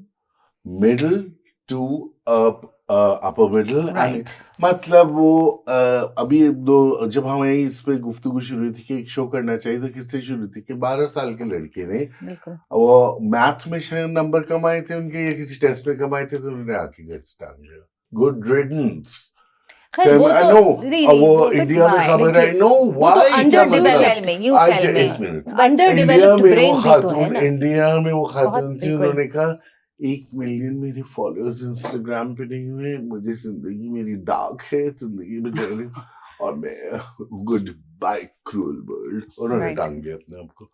middle to upper middle and मतलब वो अभी जब हमें इस पे गुफ्तगू शुरू हुई थी कि एक शो करना चाहिए, तो किससे शुरू थी कि 12 साल के लड़के ने वो मैथ में शायद नंबर कम आए थे उनके या किसी टेस्ट में कम आए थे, तो उन्होंने आके गट्स टांग लिया। गुड रिडंस। वो इंडिया में खबर है, नो व्हाई अंडरडेवलप्ड ब्रेन भी तो है ना। इंडिया में वो खातून थी, बिल्कुल। उन्होंने कहा 1 मिलियन मेरे फॉलोअर्स इंस्टाग्राम पे नहीं हुए, मुझे जिंदगी मेरी डार्क है, जिंदगी में करने और मैं गुड बाय क्रूअल वर्ल्ड, उन्होंने Right. टांग दिया अपने आप को।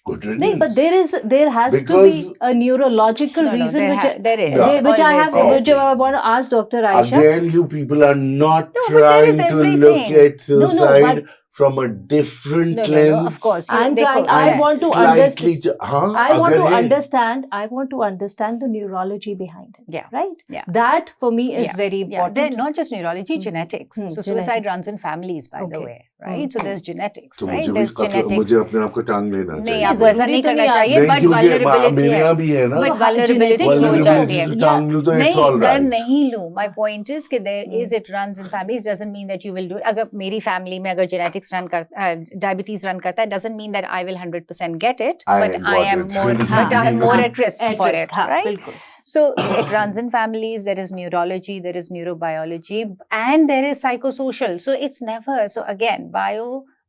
Good नहीं, but riddance. there has to be Because- a neurological No, no, reason there which ha- there is. Yeah. which I Always have, is. which I want to ask Dr. Aisha. Again, you people are not No, but there is trying to look everything. at suicide from a different No, lens. of course. I'm देखो, trying- I yes. want to Slightly, हाँ, I want अगर to ये- understand. I want to understand the neurology behind it. Yeah. Right. Yeah. That for me is Yeah. very Yeah, important. they're not just neurology, genetics. So Genetic. suicide runs in families, by the Okay. way, right? So there's genetics, तो right? मुझे There's भी genetics. मुझे अपने आप को टांग लेना नहीं, चाहिए। आपको ऐसा जरूरी नहीं तो करना नहीं, चाहिए, नहीं, but क्योंकि vulnerability मेरे है। यहाँ भी है ना, But हाँ, vulnerability genetics हो तो जाती है। vulnerability तो टांग लूं तो it's नहीं, all अगर right. नहीं लूं, my point is कि there is, it runs in families, doesn't mean that you will do it. अगर मेरी family में अगर genetics run करता, diabetes run करता है, doesn't mean that I will 100% get it, I but I got am it. more, but I am more at risk At for risk, it, हाँ, right? बिल्कुल. So it runs in families. There is neurology, there is neurobiology, and there is psychosocial. So it's never. So again,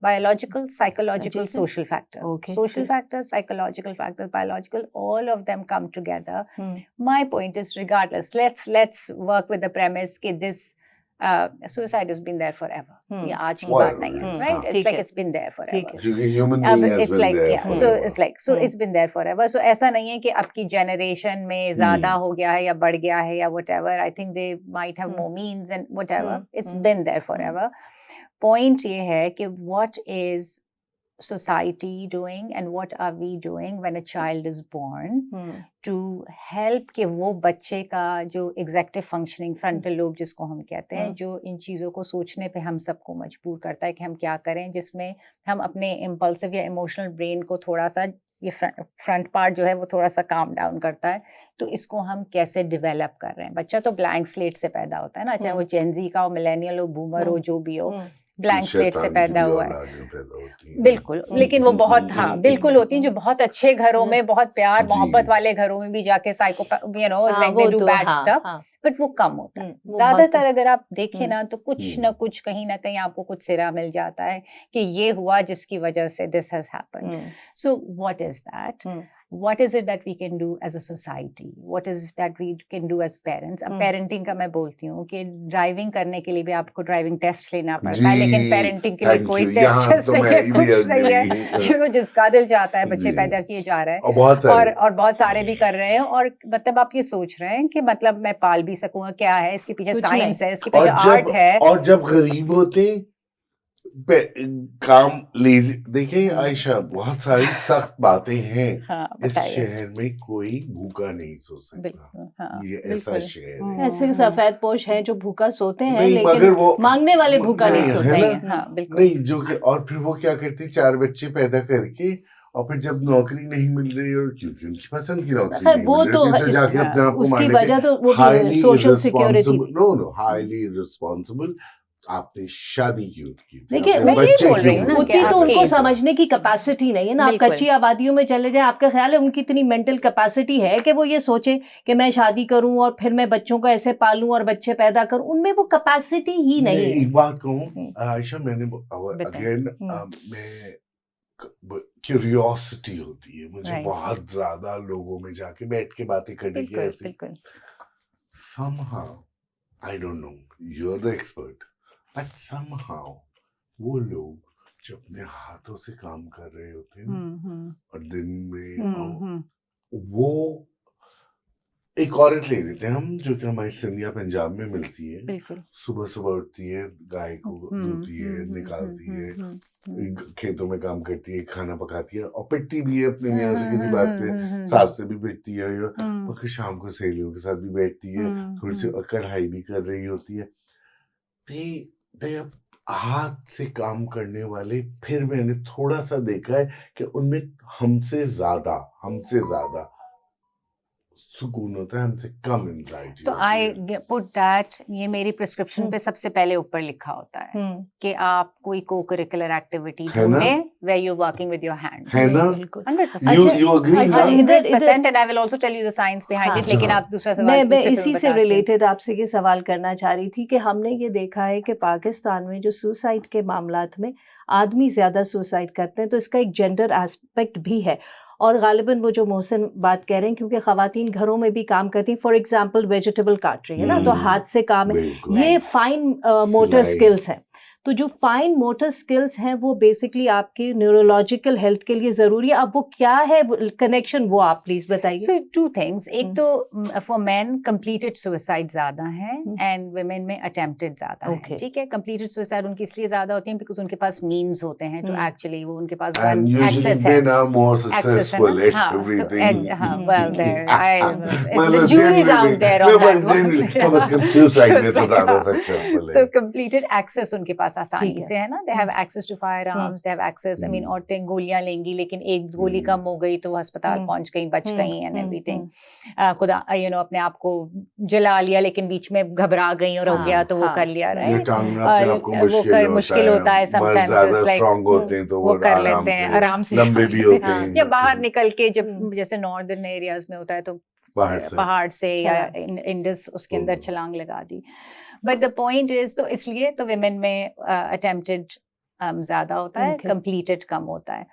biological, psychological, Logical. social factors. Okay. Social factors, psychological factors, biological, all of them come together. My point is, regardless, let's work with the premise that this suicide has been there forever. ये आज की बात नहीं है, right? It's ठीक like है. it's been there forever. ठीक है. क्योंकि human being has It's been like, there yeah, so forever. it's like, so it's been there forever. So ऐसा नहीं है कि अब की generation में ज़्यादा हो गया है या बढ़ गया है या whatever. I think they might have more means and whatever. It's been there forever. Point ये है कि what is society doing and what are we doing when a child is born to help कि वो बच्चे का जो executive functioning frontal lobe जिसको हम कहते हैं, जो इन चीज़ों को सोचने पे हम सबको मजबूर करता है कि हम क्या करें, जिसमें हम अपने impulsive या emotional brain को थोड़ा सा, ये फ्रंट पार्ट जो है वो थोड़ा सा काम डाउन करता है, तो इसको हम कैसे डेवलप कर रहे हैं। बच्चा तो ब्लैंक स्लेट से पैदा होता है ना, चाहे वो जेनजी का हो, मिलेनियल हो, बूमर हो, जो भी हो, ब्लैंक स्लेट से पैदा हुआ है। बिल्कुल, लेकिन वो बहुत, हाँ बिल्कुल होती हैं जो बहुत अच्छे घरों में, बहुत प्यार मोहब्बत वाले घरों में भी जाके psycho, you know, like they do bad stuff, but वो कम होता है। ज्यादातर अगर आप देखें ना, तो कुछ ना कुछ कहीं ना कहीं आपको कुछ सिरा मिल जाता है कि ये हुआ जिसकी वजह से this has happened. So what is that? What is it that we can do as a society? What is that we can do as parents? अब पेरेंटिंग का मैं बोलती हूँ कि ड्राइविंग करने के लिए भी आपको ड्राइविंग टेस्ट लेना पड़ता है, लेकिन पेरेंटिंग के लिए कोई टेस्ट नहीं है, कुछ नहीं है, यू नो, जिसका दिल चाहता है बच्चे पैदा किए जा रहे हैं, और बहुत सारे भी कर रहे हैं, और मतलब आप ये सोच रहे हैं कि मतलब मैं पाल भी सकूंगा, क्या है इसके पीछे, साइंस है, इसके पीछे आर्ट है। और जब गरीब होते काम लेजी, देखिए आयशा, बहुत सारी सख्त बातें हैं। इस शहर में कोई भूखा नहीं सो सकता, ये ऐसा शहर है। ऐसे सफेद पोश हैं जो भूखा सोते हैं, नहीं, लेकिन मगर वो मांगने वाले भूखा नहीं सोते हैं। हाँ, बिल्कुल नहीं, जो कि और फिर वो क्या करते हैं, 4 बच्चे पैदा करके, और फिर जब नौकरी नहीं मिल रही, और क्योंकि उनकी पसंद की नौकरी नहीं वो मिल तो रही, तो जाके अपने आप को उसकी मारने वजह के तो वो social security, no highly responsible आपने शादी क्यों की थी, देखिए, आपने मैं यही बच्चे बोल रही क्यों हूँ ना हुए? कि उतनी तो उनको आपके- समझने की कैपेसिटी नहीं है ना। आप बिल्कुल। कच्ची आबादियों में चले जाएं, आपका ख्याल है उनकी इतनी मेंटल कैपेसिटी है कि वो ये सोचे कि मैं शादी करूं और फिर मैं बच्चों को ऐसे पालूं और बच्चे पैदा करूं? उनमें वो कैपेसिटी ही मैं नहीं है। एक बात कहूँ हम्म। आयशा, मैंने बताएं। अगेन मैं क्यूरियोसिटी होती है मुझे Right. बहुत ज्यादा लोगों में जाके बैठ के बातें करने की बिल्कुल ऐसी। बिल्कुल somehow I don't know, you're the expert, but somehow वो लोग जो अपने हाथों से काम कर रहे होते हैं ना, और दिन में वो एक औरत ले लेते हैं हम, जो कि हमारी सिंधिया पंजाब में मिलती है, बिल्कुल सुबह सुबह उठती है, गाय को धोती है, निकालती है, खेतों में काम करती है, खाना पकाती है, और पिटती भी है अपने मियाँ से किसी बात पे, सास से भी पिटती है, और फिर शाम को सहेलियों के साथ भी बैठती है, थोड़ी सी कढ़ाई भी कर रही होती है। they हाथ से काम करने वाले, फिर मैंने थोड़ा सा देखा है कि उनमें हमसे ज्यादा सुकून होता है, हमसे कम एंजाइटी तो आई पुट दैट, ये मेरी प्रिस्क्रिप्शन पे सबसे पहले ऊपर लिखा होता है कि आप कोई को करिकुलर एक्टिविटी है ना? ढूंढें where you're working with your hands. है ना? 100%. You agree अच्छा, ना? इधर- 100%, and I will also tell you the science behind हाँ, it. लेकिन हाँ। आप दूसरा सवाल मैं पूछे, फिर इसी मैं से बताती हूँ। रिलेटेड आपसे ये सवाल करना चाह रही थी कि हमने ये देखा है कि पाकिस्तान में जो सुसाइड के मामलात में आदमी ज़्यादा सुसाइड करते हैं, तो इसका एक जेंडर एस्पेक्ट भी है। और गालिबन वो जो मोहसिन बात कह रहे हैं, क्योंकि ख़वातीन घरों में भी काम करती हैं, फॉर एग्जांपल वेजिटेबल काट रही है ना, तो हाथ से काम है, बिल्कुल। ये फाइन मोटर सिलाई। स्किल्स हैं। तो जो फाइन मोटर स्किल्स हैं वो बेसिकली आपकी न्यूरोलॉजिकल हेल्थ के लिए ज़रूरी है। अब वो क्या है कनेक्शन, वो आप प्लीज़ बताइए। So two things. एक तो for men completed suicide ज़्यादा है, and women में attempted ज़्यादा है। Okay. ठीक है, completed suicide उनकी इसलिए ज़्यादा होती है because उनके पास means होते हैं to actually वो उनके पास gun And usually access है। men are more Access है successful ना? at हाँ, तो everything. हाँ, well, there, the मतलब jury's out generally- there no, on but that one. generally, कम से कम suicide में तो Suicide, ज़्यादा हाँ। successful है। So completed access उनके पास आसानी ठीक है। से है ना, they have access to firearms, they have access, I mean, औरतें गोलियां लेंगी, लेकिन एक गोली कम हो गई तो वो अस्पताल पहुंच गई, बच गई and everything. खुदा अपने आप को जला लिया, लेकिन बीच में घबरा गई और हो गया तो वो कर लिया, ये right? टांग में अपने आप को मुश्किल होता है मर्द sometimes, ज़्यादा it's like strong होते हैं तो वो कर लेते हैं आराम से, लंबे भी होते हैं, या बाहर निकल के, जब जैसे नॉर्दर्न एरियाज में होता है तो पहाड़ से या इंडस उसके अंदर छलांग लगा दी। बट द पॉइंट इज, तो इसलिए तो विमेन में अटेम्प्टेड ज़्यादा होता है, कंप्लीटेड कम होता है।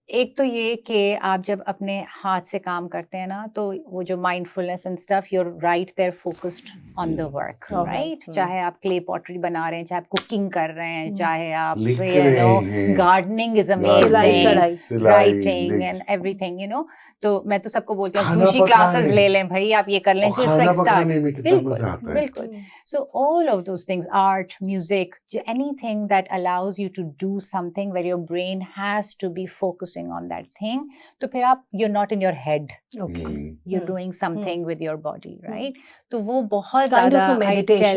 एक तो ये कि आप जब अपने हाथ से काम करते हैं ना, तो वो जो mindfulness and stuff, you are right there focused on the work, right? चाहे आप क्ले पॉटरी बना रहे हैं, चाहे आप कुकिंग कर रहे हैं, चाहे आप gardening is amazing, writing and everything, you know. तो मैं तो सबको बोलती हूँ सुशी क्लासेस ले लें भाई, आप ये कर लें, बिल्कुल। So all of those things, art, music, anything that allows you to do something where your brain has to be focusing on that thing, तो फिर आप, you are not in your head, you are doing something with your body, right? तो वो बहुत ज्यादा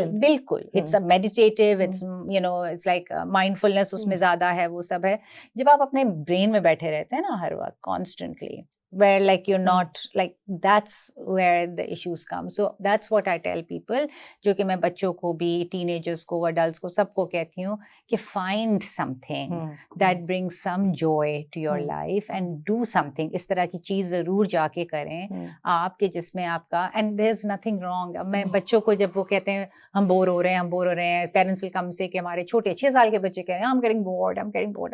बिल्कुल, it's a meditative, it's you know, it's like mindfulness उसमें ज्यादा है, वो सब है। जब आप अपने ब्रेन में बैठे रहते हैं ना हर वक्त constantly, where like you're not like, that's where the issues come. So that's what I tell people, जो कि मैं बच्चों को भी, teenagers को, adults को, सबको कहती हूँ कि find something that brings some joy to your life and do something. इस तरह की चीज़ ज़रूर जाके करें आप, कि जिसमें आपका, and there's nothing wrong. मैं बच्चों को जब वो कहते हैं हम बोर हो रहे हैं, पेरेंट्स विल कम से कि हमारे छोटे 6 साल के बच्चे कह रहे हैं I'm getting bored,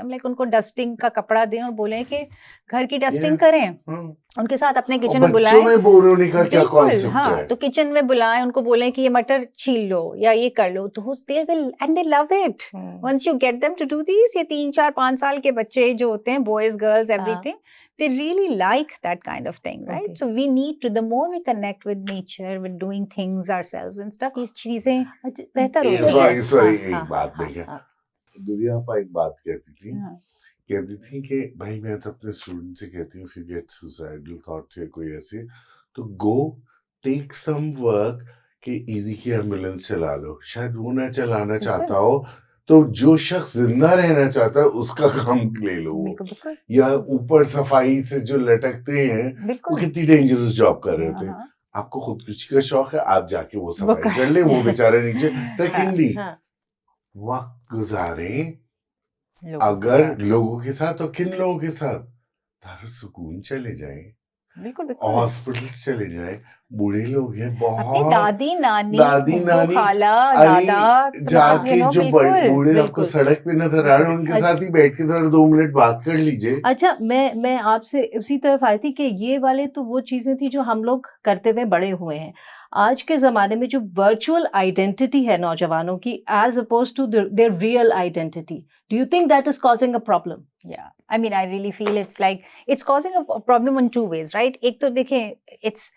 I'm like, उनको डस्टिंग का कपड़ा दें और बोलें कि घर की डस्टिंग करें, उनके साथ अपने किचन में बुलाएं। में बोर होने का क्या कॉन्सेप्ट है? हाँ, तो किचन में बुलाएं, उनको बोलें कि ये मटर छील लो या ये कर लो, तो they will and they love it. Once you get them to do these, ये 3, 4, 5 साल के बच्चे जो होते हैं, boys, girls, everything, they really like that kind of thing, right? Okay. So we need to, the more we connect with nature, with doing things ourselves and stuff, ये चीजें बेहतर होती हैं। Sorry, एक बात देखिए, दुनिया आप एक बात कहती थी कि भाई मैं तो अपने स्टूडेंट से कहती हूँ, if you get suicidal thoughts या कोई ऐसे, तो go take some work कि ईदी की एम्बुलेंस चला लो। शायद वो ना चलाना चाहता हो, तो जो शख्स जिंदा रहना चाहता है उसका काम ले लो। या ऊपर सफाई से जो लटकते हैं, वो कितनी डेंजरस जॉब कर रहे होते हैं। आपको खुदकुशी का शौक है, आप जाके वो वो सफाई कर- कर ले, वो बेचारे नीचे। सेकेंडली, हाँ, वक्त गुजारें लोगों के अगर साथ। लोगों के साथ, तो किन लोगों के साथ? दारुल सुकून चले जाएं, बिल्कुल बिल्कुल। हॉस्पिटल चले जाएं, बूढ़े लोग हैं अपनी बहुत, दादी नानी दादी फूफो नानी, खाला अरे दादा सब जाके you know, जो बिल्कुल बूढ़े आपको बिल्कुल। सड़क पे नजर आ रहे हैं, उनके साथ ही बैठ के जरा 2 मिनट बात कर लीजिए। अच्छा, मैं आपसे उसी तरफ आई थी कि ये वाले तो वो चीजें थी जो हम लोग करते हुए बड़े हुए हैं। आज के जमाने में जो वर्चुअल आइडेंटिटी है नौजवानों की as oppose to their real identity, do you think that is causing a problem? Yeah, I mean, I really feel it's like it's causing a problem in two ways, right? एक तो देखें, it's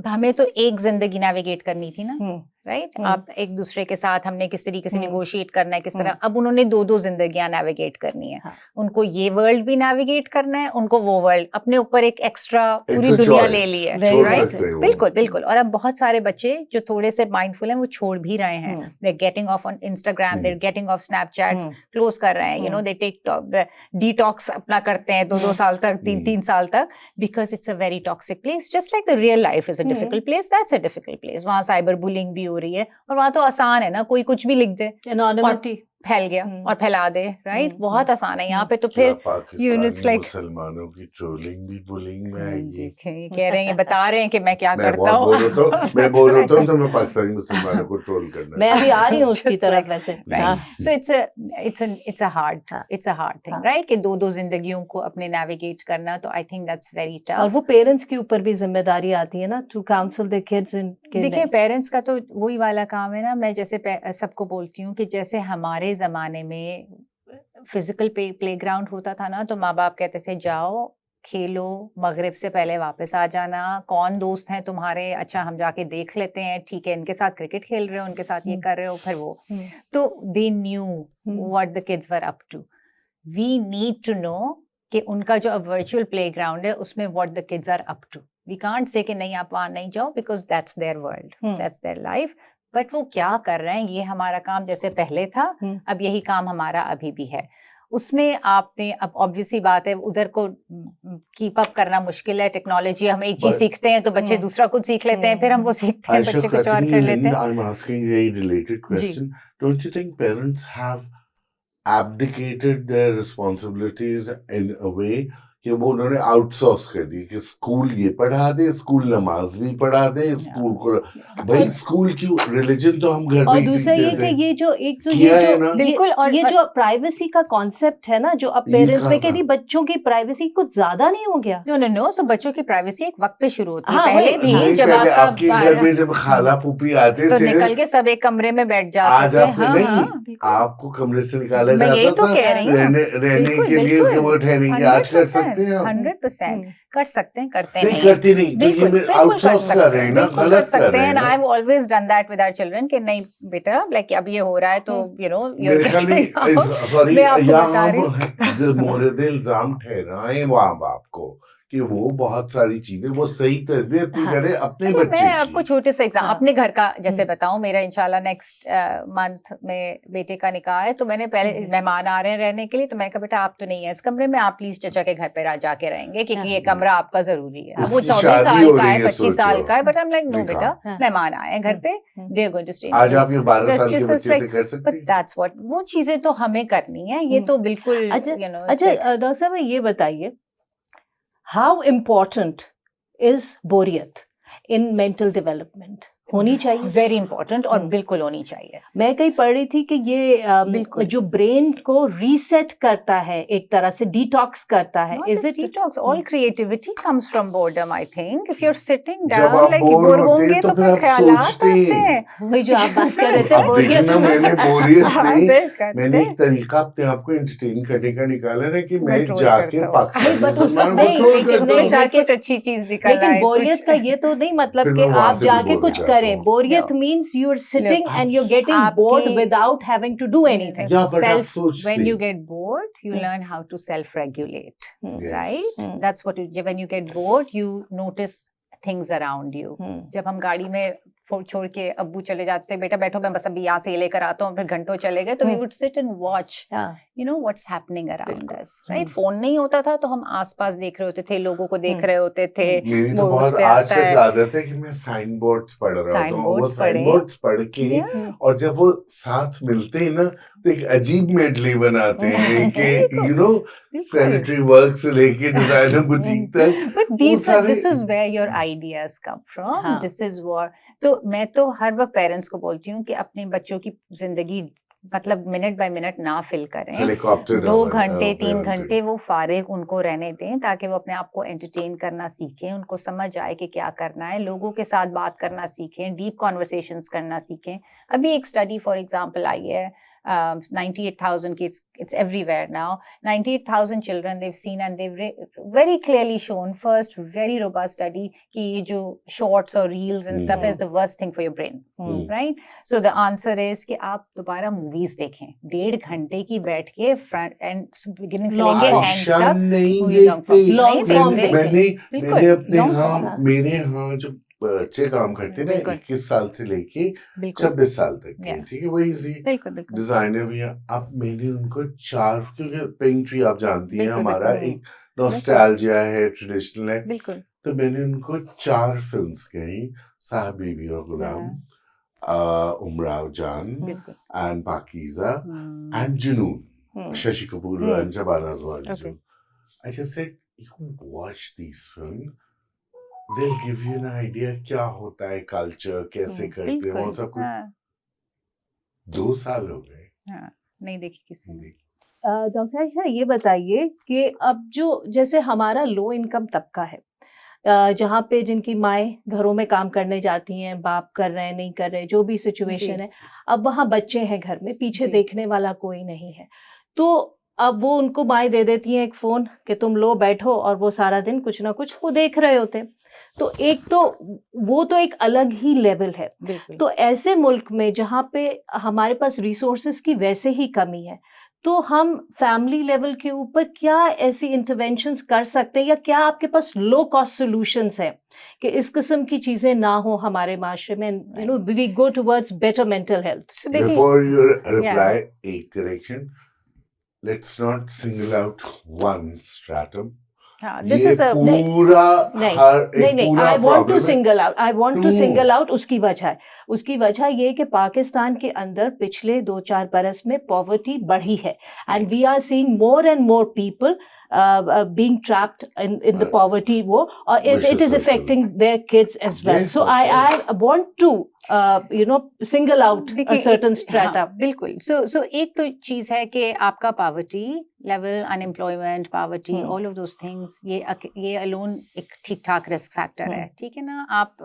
हमें तो एक जिंदगी navigate करनी थी ना, राइट? आप एक दूसरे के साथ हमने किस तरीके से निगोशिएट करना है, किस तरह, अब उन्होंने दो जिंदगियां नेविगेट करनी है। हाँ। उनको ये वर्ल्ड भी नेविगेट करना है, उनको वो वर्ल्ड, अपने ऊपर एक एक्स्ट्रा पूरी It's a दुनिया choice, ले ली है, छोड़ राइट? सकते हैं वो। बिल्कुल बिल्कुल। और अब बहुत सारे बच्चे जो थोड़े से माइंडफुल हैं वो छोड़ भी रहे हैं। They getting off on Instagram, they getting off Snapchats, close कर रहे हैं, you know, they take detox अपना करते हैं 2 साल तक, 3 साल तक, because it's a very toxic place, just like the real life is a difficult place, that's a difficult place. वहाँ साइबर बुलिंग भी हो रही है, और वहाँ तो आसान है ना, कोई कुछ भी लिख दे, एनोनिमिटी फैल गया और फैला दे, राइट? बहुत आसान है। यहाँ पे तो फिर यूनिट्स लाइक मुसलमानों की ट्रोलिंग भी बुलिंग में आएगी। कह रहे हैं, बता रहे हैं कि मैं क्या मैं करता हूँ। मैं बोल रहा हूँ तो मैं पाकिस्तानी मुसलमानों को ट्रोल करना मैं अभी आ रही हूँ उसकी Just तरफ like- वैसे। Right. हाँ, So it's a hard thing, हाँ. right? कि दो जिंदगियों को अपने नेविगेट करना, तो I think that's very tough. और वो पेरेंट्स के ऊपर भी जिम्मेदारी आती है ना, to counsel the kids in देखिए, पेरेंट्स का तो वही वाला काम है ना। मैं जैसे सबको बोलती हूँ कि जैसे हमारे जमाने में फिजिकल प्लेग्राउंड होता था ना, तो माँ बाप कहते थे जाओ खेलो, मगरिब से पहले वापस आ जाना, कौन दोस्त हैं तुम्हारे, अच्छा हम जाके देख लेते हैं, ठीक है इनके साथ क्रिकेट खेल रहे हो, उनके साथ ये कर रहे हो, फिर वो, तो they knew what the kids were up to. We need to know कि उनका जो अब वर्चुअल प्लेग्राउंड है उसमें what the kids are up to. We can't say कि नहीं आप वहाँ नहीं जाओ, because that's their world, that's their life, but वो क्या कर रहे हैं, ये हमारा काम जैसे पहले था, अब यही काम हमारा अभी भी है। उसमें आपने, अब ऑब्वियसली बात है, उधर को कीप अप करना मुश्किल है। टेक्नोलॉजी, हम एक चीज सीखते हैं तो बच्चे दूसरा कुछ सीख लेते हैं, फिर हम वो सीखते हैं, बच्चे कुछ और कर लेते हैं। I'm asking a related question. Don't you think parents have abdicated their responsibilities in a way कि वो उन्होंने आउटसोर्स कर दी कि स्कूल ये पढ़ा दे, स्कूल नमाज भी पढ़ा दे, स्कूल को भाई स्कूल की रिलीजन तो हम घर में और ही दूसरा ये सीखते कि थे। ये जो एक तो किया ये है जो ना? बिल्कुल, और ये जो प्राइवेसी का कॉन्सेप्ट है ना, जो अब ये पेरेंट्स में कहाँ कह रही बच्चों की प्राइवेसी कुछ ज्यादा नहीं हो गया? नो, सो बच्चों की प्राइवेसी एक वक्त पे शुरू होती है। हाँ, पहले वही, भी नहीं, जब पहले आपका आपके घर में जब खाला पुपी आते तो थे निकल के सब एक कमरे में बैठ जाते आज थे। आप हाँ, नहीं, हाँ, बिल्कुल। आपको कमरे से निकाला मैं यही जाता तो था कह रही हूँ। रहने बिल्कुल, के लिए कि वो ठहरेंगे। आज कर 100%, सकते हैं आप? 100% कर सकते हैं, करते नहीं नहीं करती नहीं, तो बिल्कुल, ये बिल्कुल कर आउटसोर्स कर रहे हैं ना, बिल्कुल कर गलत कर सकते रहे हैं। हैं I have always done that with our children कि नहीं बेटा, लाइक अब ये हो रहा है तो यू नो मेरे ख्याल में सॉरी, मैं आपको यहाँ बता रही हम जो मोरद इल्जाम ठहराएं वहाँ बाप को कि वो बहुत सारी चीजें वो सही तरबियत नहीं करे अपने अच्छा, बच्चे मैं आपको की। छोटे से एग्जाम अपने घर का जैसे हम्म। बताऊं, मेरा इंशाल्लाह नेक्स्ट मंथ में बेटे का निकाह है, तो मैंने पहले मेहमान आ रहे हैं रहने के लिए, तो मैंने कहा बेटा आप तो नहीं है इस कमरे में, आप प्लीज चचा के घर पे जाके रहेंगे क्योंकि ये कमरा आपका जरूरी है। वो उसकी 14 शादी साल हो का रही है, है, 25 साल सोचो। का है, but I am like no देखा। बेटा मेहमान आए हैं घर पे, they are going to stay. आज आप ये 12 साल के Just बच्चे से like- कर सकते But हैं। that's what, वो चीजें तो हमें करनी है, ये तो बिल्कुल अच्छा, you know, it's अच्छा like- डॉक्टर साहब ये बताइए, हाउ इम्पोर्टेंट इज बोरियत इन मेंटल डेवलपमेंट? होनी चाहिए? वेरी इंपॉर्टेंट, और बिल्कुल होनी चाहिए। मैं कहीं पढ़ रही थी कि ये बिल्कुल। जो ब्रेन को रीसेट करता है, एक तरह से डिटॉक्स करता है। Not is just it? detox, all creativity comes from boredom, I think. If you're sitting जब down, आप like बोर बोर होते हैं होंगे तो तो फिर फिर आप ख्यालात सोचते आते हैं। हैं। वही जो आप बात कर रहे थे, अब बोरियत देखना, में। मैंने बोरियत नहीं, करते मैंने एक तरीका अपने आप को एंटरटेन करने का निकाला है कि मैं troll जाके करता हूँ। पाकिस्तानी नहीं, but उसमें मुसलमानों को नहीं, ट्रोल लेकिन करता उसमें नहीं, हूँ। जाके कुछ अच्छी चीज निकल लेकिन आए, बोरियत कुछ- का ये तो नहीं मतलब फिर कि मैं वहाँ आप से भी जाके बोर हो कुछ जाता करें। हूँ। बोरियत No. Means you are sitting Look, and you are getting आपकी- bored without having to do anything. Yeah, but आप Self, सोचते when you हैं। get bored, you learn how to self-regulate, Yes. right? Hmm. That's what you, when you get bored, you notice things around you. जब हम गाड़ी में छोड़ के अब्बू चले जाते थे, बेटा बैठो मैं बस अभी यहाँ से ये लेकर आता हूँ, फिर घंटों चले गए, तो we would sit and watch you know what's happening around us, right? Phone नहीं होता था तो हम आसपास देख रहे होते थे, लोगों को देख रहे होते थे। मेरी तो बहुत आज तक आदत है कि मैं साइन बोर्ड्स पढ़ रहा होता हूँ, वो साइन बोर्ड्स पढ़ के और जब वो साथ मिलते हैं ना तो एक अजीब मेडली बनाते हैं कि यू नो सैनिटरी वर्क से लेके डिजाइनर बुटीक तक। But this is where your ideas come from. This is what, तो मैं तो हर वक्त पेरेंट्स को बोलती हूँ कि अपने बच्चों की जिंदगी मतलब मिनट बाय मिनट ना फिल करें, 2 घंटे 3 घंटे वो फारिग उनको रहने दें ताकि वो अपने आप को एंटरटेन करना सीखें, उनको समझ आए कि क्या करना है, लोगों के साथ बात करना सीखें, डीप कॉन्वर्सेशंस करना सीखें। अभी एक स्टडी फॉर एग्जांपल आई है, 98,000 kids, it's everywhere now, 98,000 children they've seen, and they've very clearly shown, first very robust study, कि ये जो shorts or reels and stuff is the worst thing for your brain, right? So the answer is कि आप दोबारा movies देखें, 1.5 घंटे की बैठ के front and beginning से लेके end तक long form मैंने अपने मेरे यहाँ जो बच्चे काम करते हैं ना 21 साल से लेके 26 साल तक के, ठीक है, वही डिजाइनर भी हैं। अब मैंने उनको 4, क्योंकि पिंक ट्री आप जानती हैं हमारा एक नॉस्टैल्जिया है, ट्रेडिशनल है, तो मैंने उनको 4 फिल्म्स कही, साहब बीबी और गुलाम, उमराव जान एंड पाकीज़ा एंड जुनून, Shashi Kapoor and Shabana Azmi. I just said, you watch these films, they'll give you an idea क्या होता है कल्चर, कैसे करते हैं, वो सब कुछ। 2 साल हो गए, नहीं देखी किसी ने। डॉक्टर आयशा ये बताइए कि अब जो जैसे हमारा लो इनकम तबका है, जहाँ पे जिनकी माएँ घरों में काम करने जाती हैं, बाप कर रहे हैं नहीं कर रहे, जो भी सिचुएशन है, अब वहाँ बच्चे हैं घर में, पीछे देखने वाला कोई नहीं है, तो अब वो उनको माएँ दे देती हैं एक फ़ोन कि तुम लो बैठो, और वो सारा दिन कुछ ना कुछ वो देख रहे होते हैं। तो एक तो वो तो एक अलग ही लेवल है। तो ऐसे मुल्क में जहाँ पे हमारे पास रिसोर्सेज की वैसे ही कमी है, तो हम फैमिली लेवल के ऊपर क्या ऐसी इंटरवेंशंस कर सकते हैं, या क्या आपके पास लो कॉस्ट सॉल्यूशंस हैं कि इस किस्म की चीजें ना हो हमारे माशरे में, you know we go towards better mental health. Before your reply, एक correction, let's not single out one stratum. This is a पूरा नहीं, I want to single out उसकी वजह ये कि पाकिस्तान के अंदर पिछले 2-4 बरस में पॉवर्टी बढ़ी है, and we are seeing more and more people being trapped in the poverty war, or it is affecting their kids as well. Yes, so I want to single out a certain strata. बिल्कुल। So एक तो चीज है कि आपका poverty level, unemployment, poverty, all of those things, ये alone एक ठीक ठाक रिस्क फैक्टर है, ठीक है ना। आप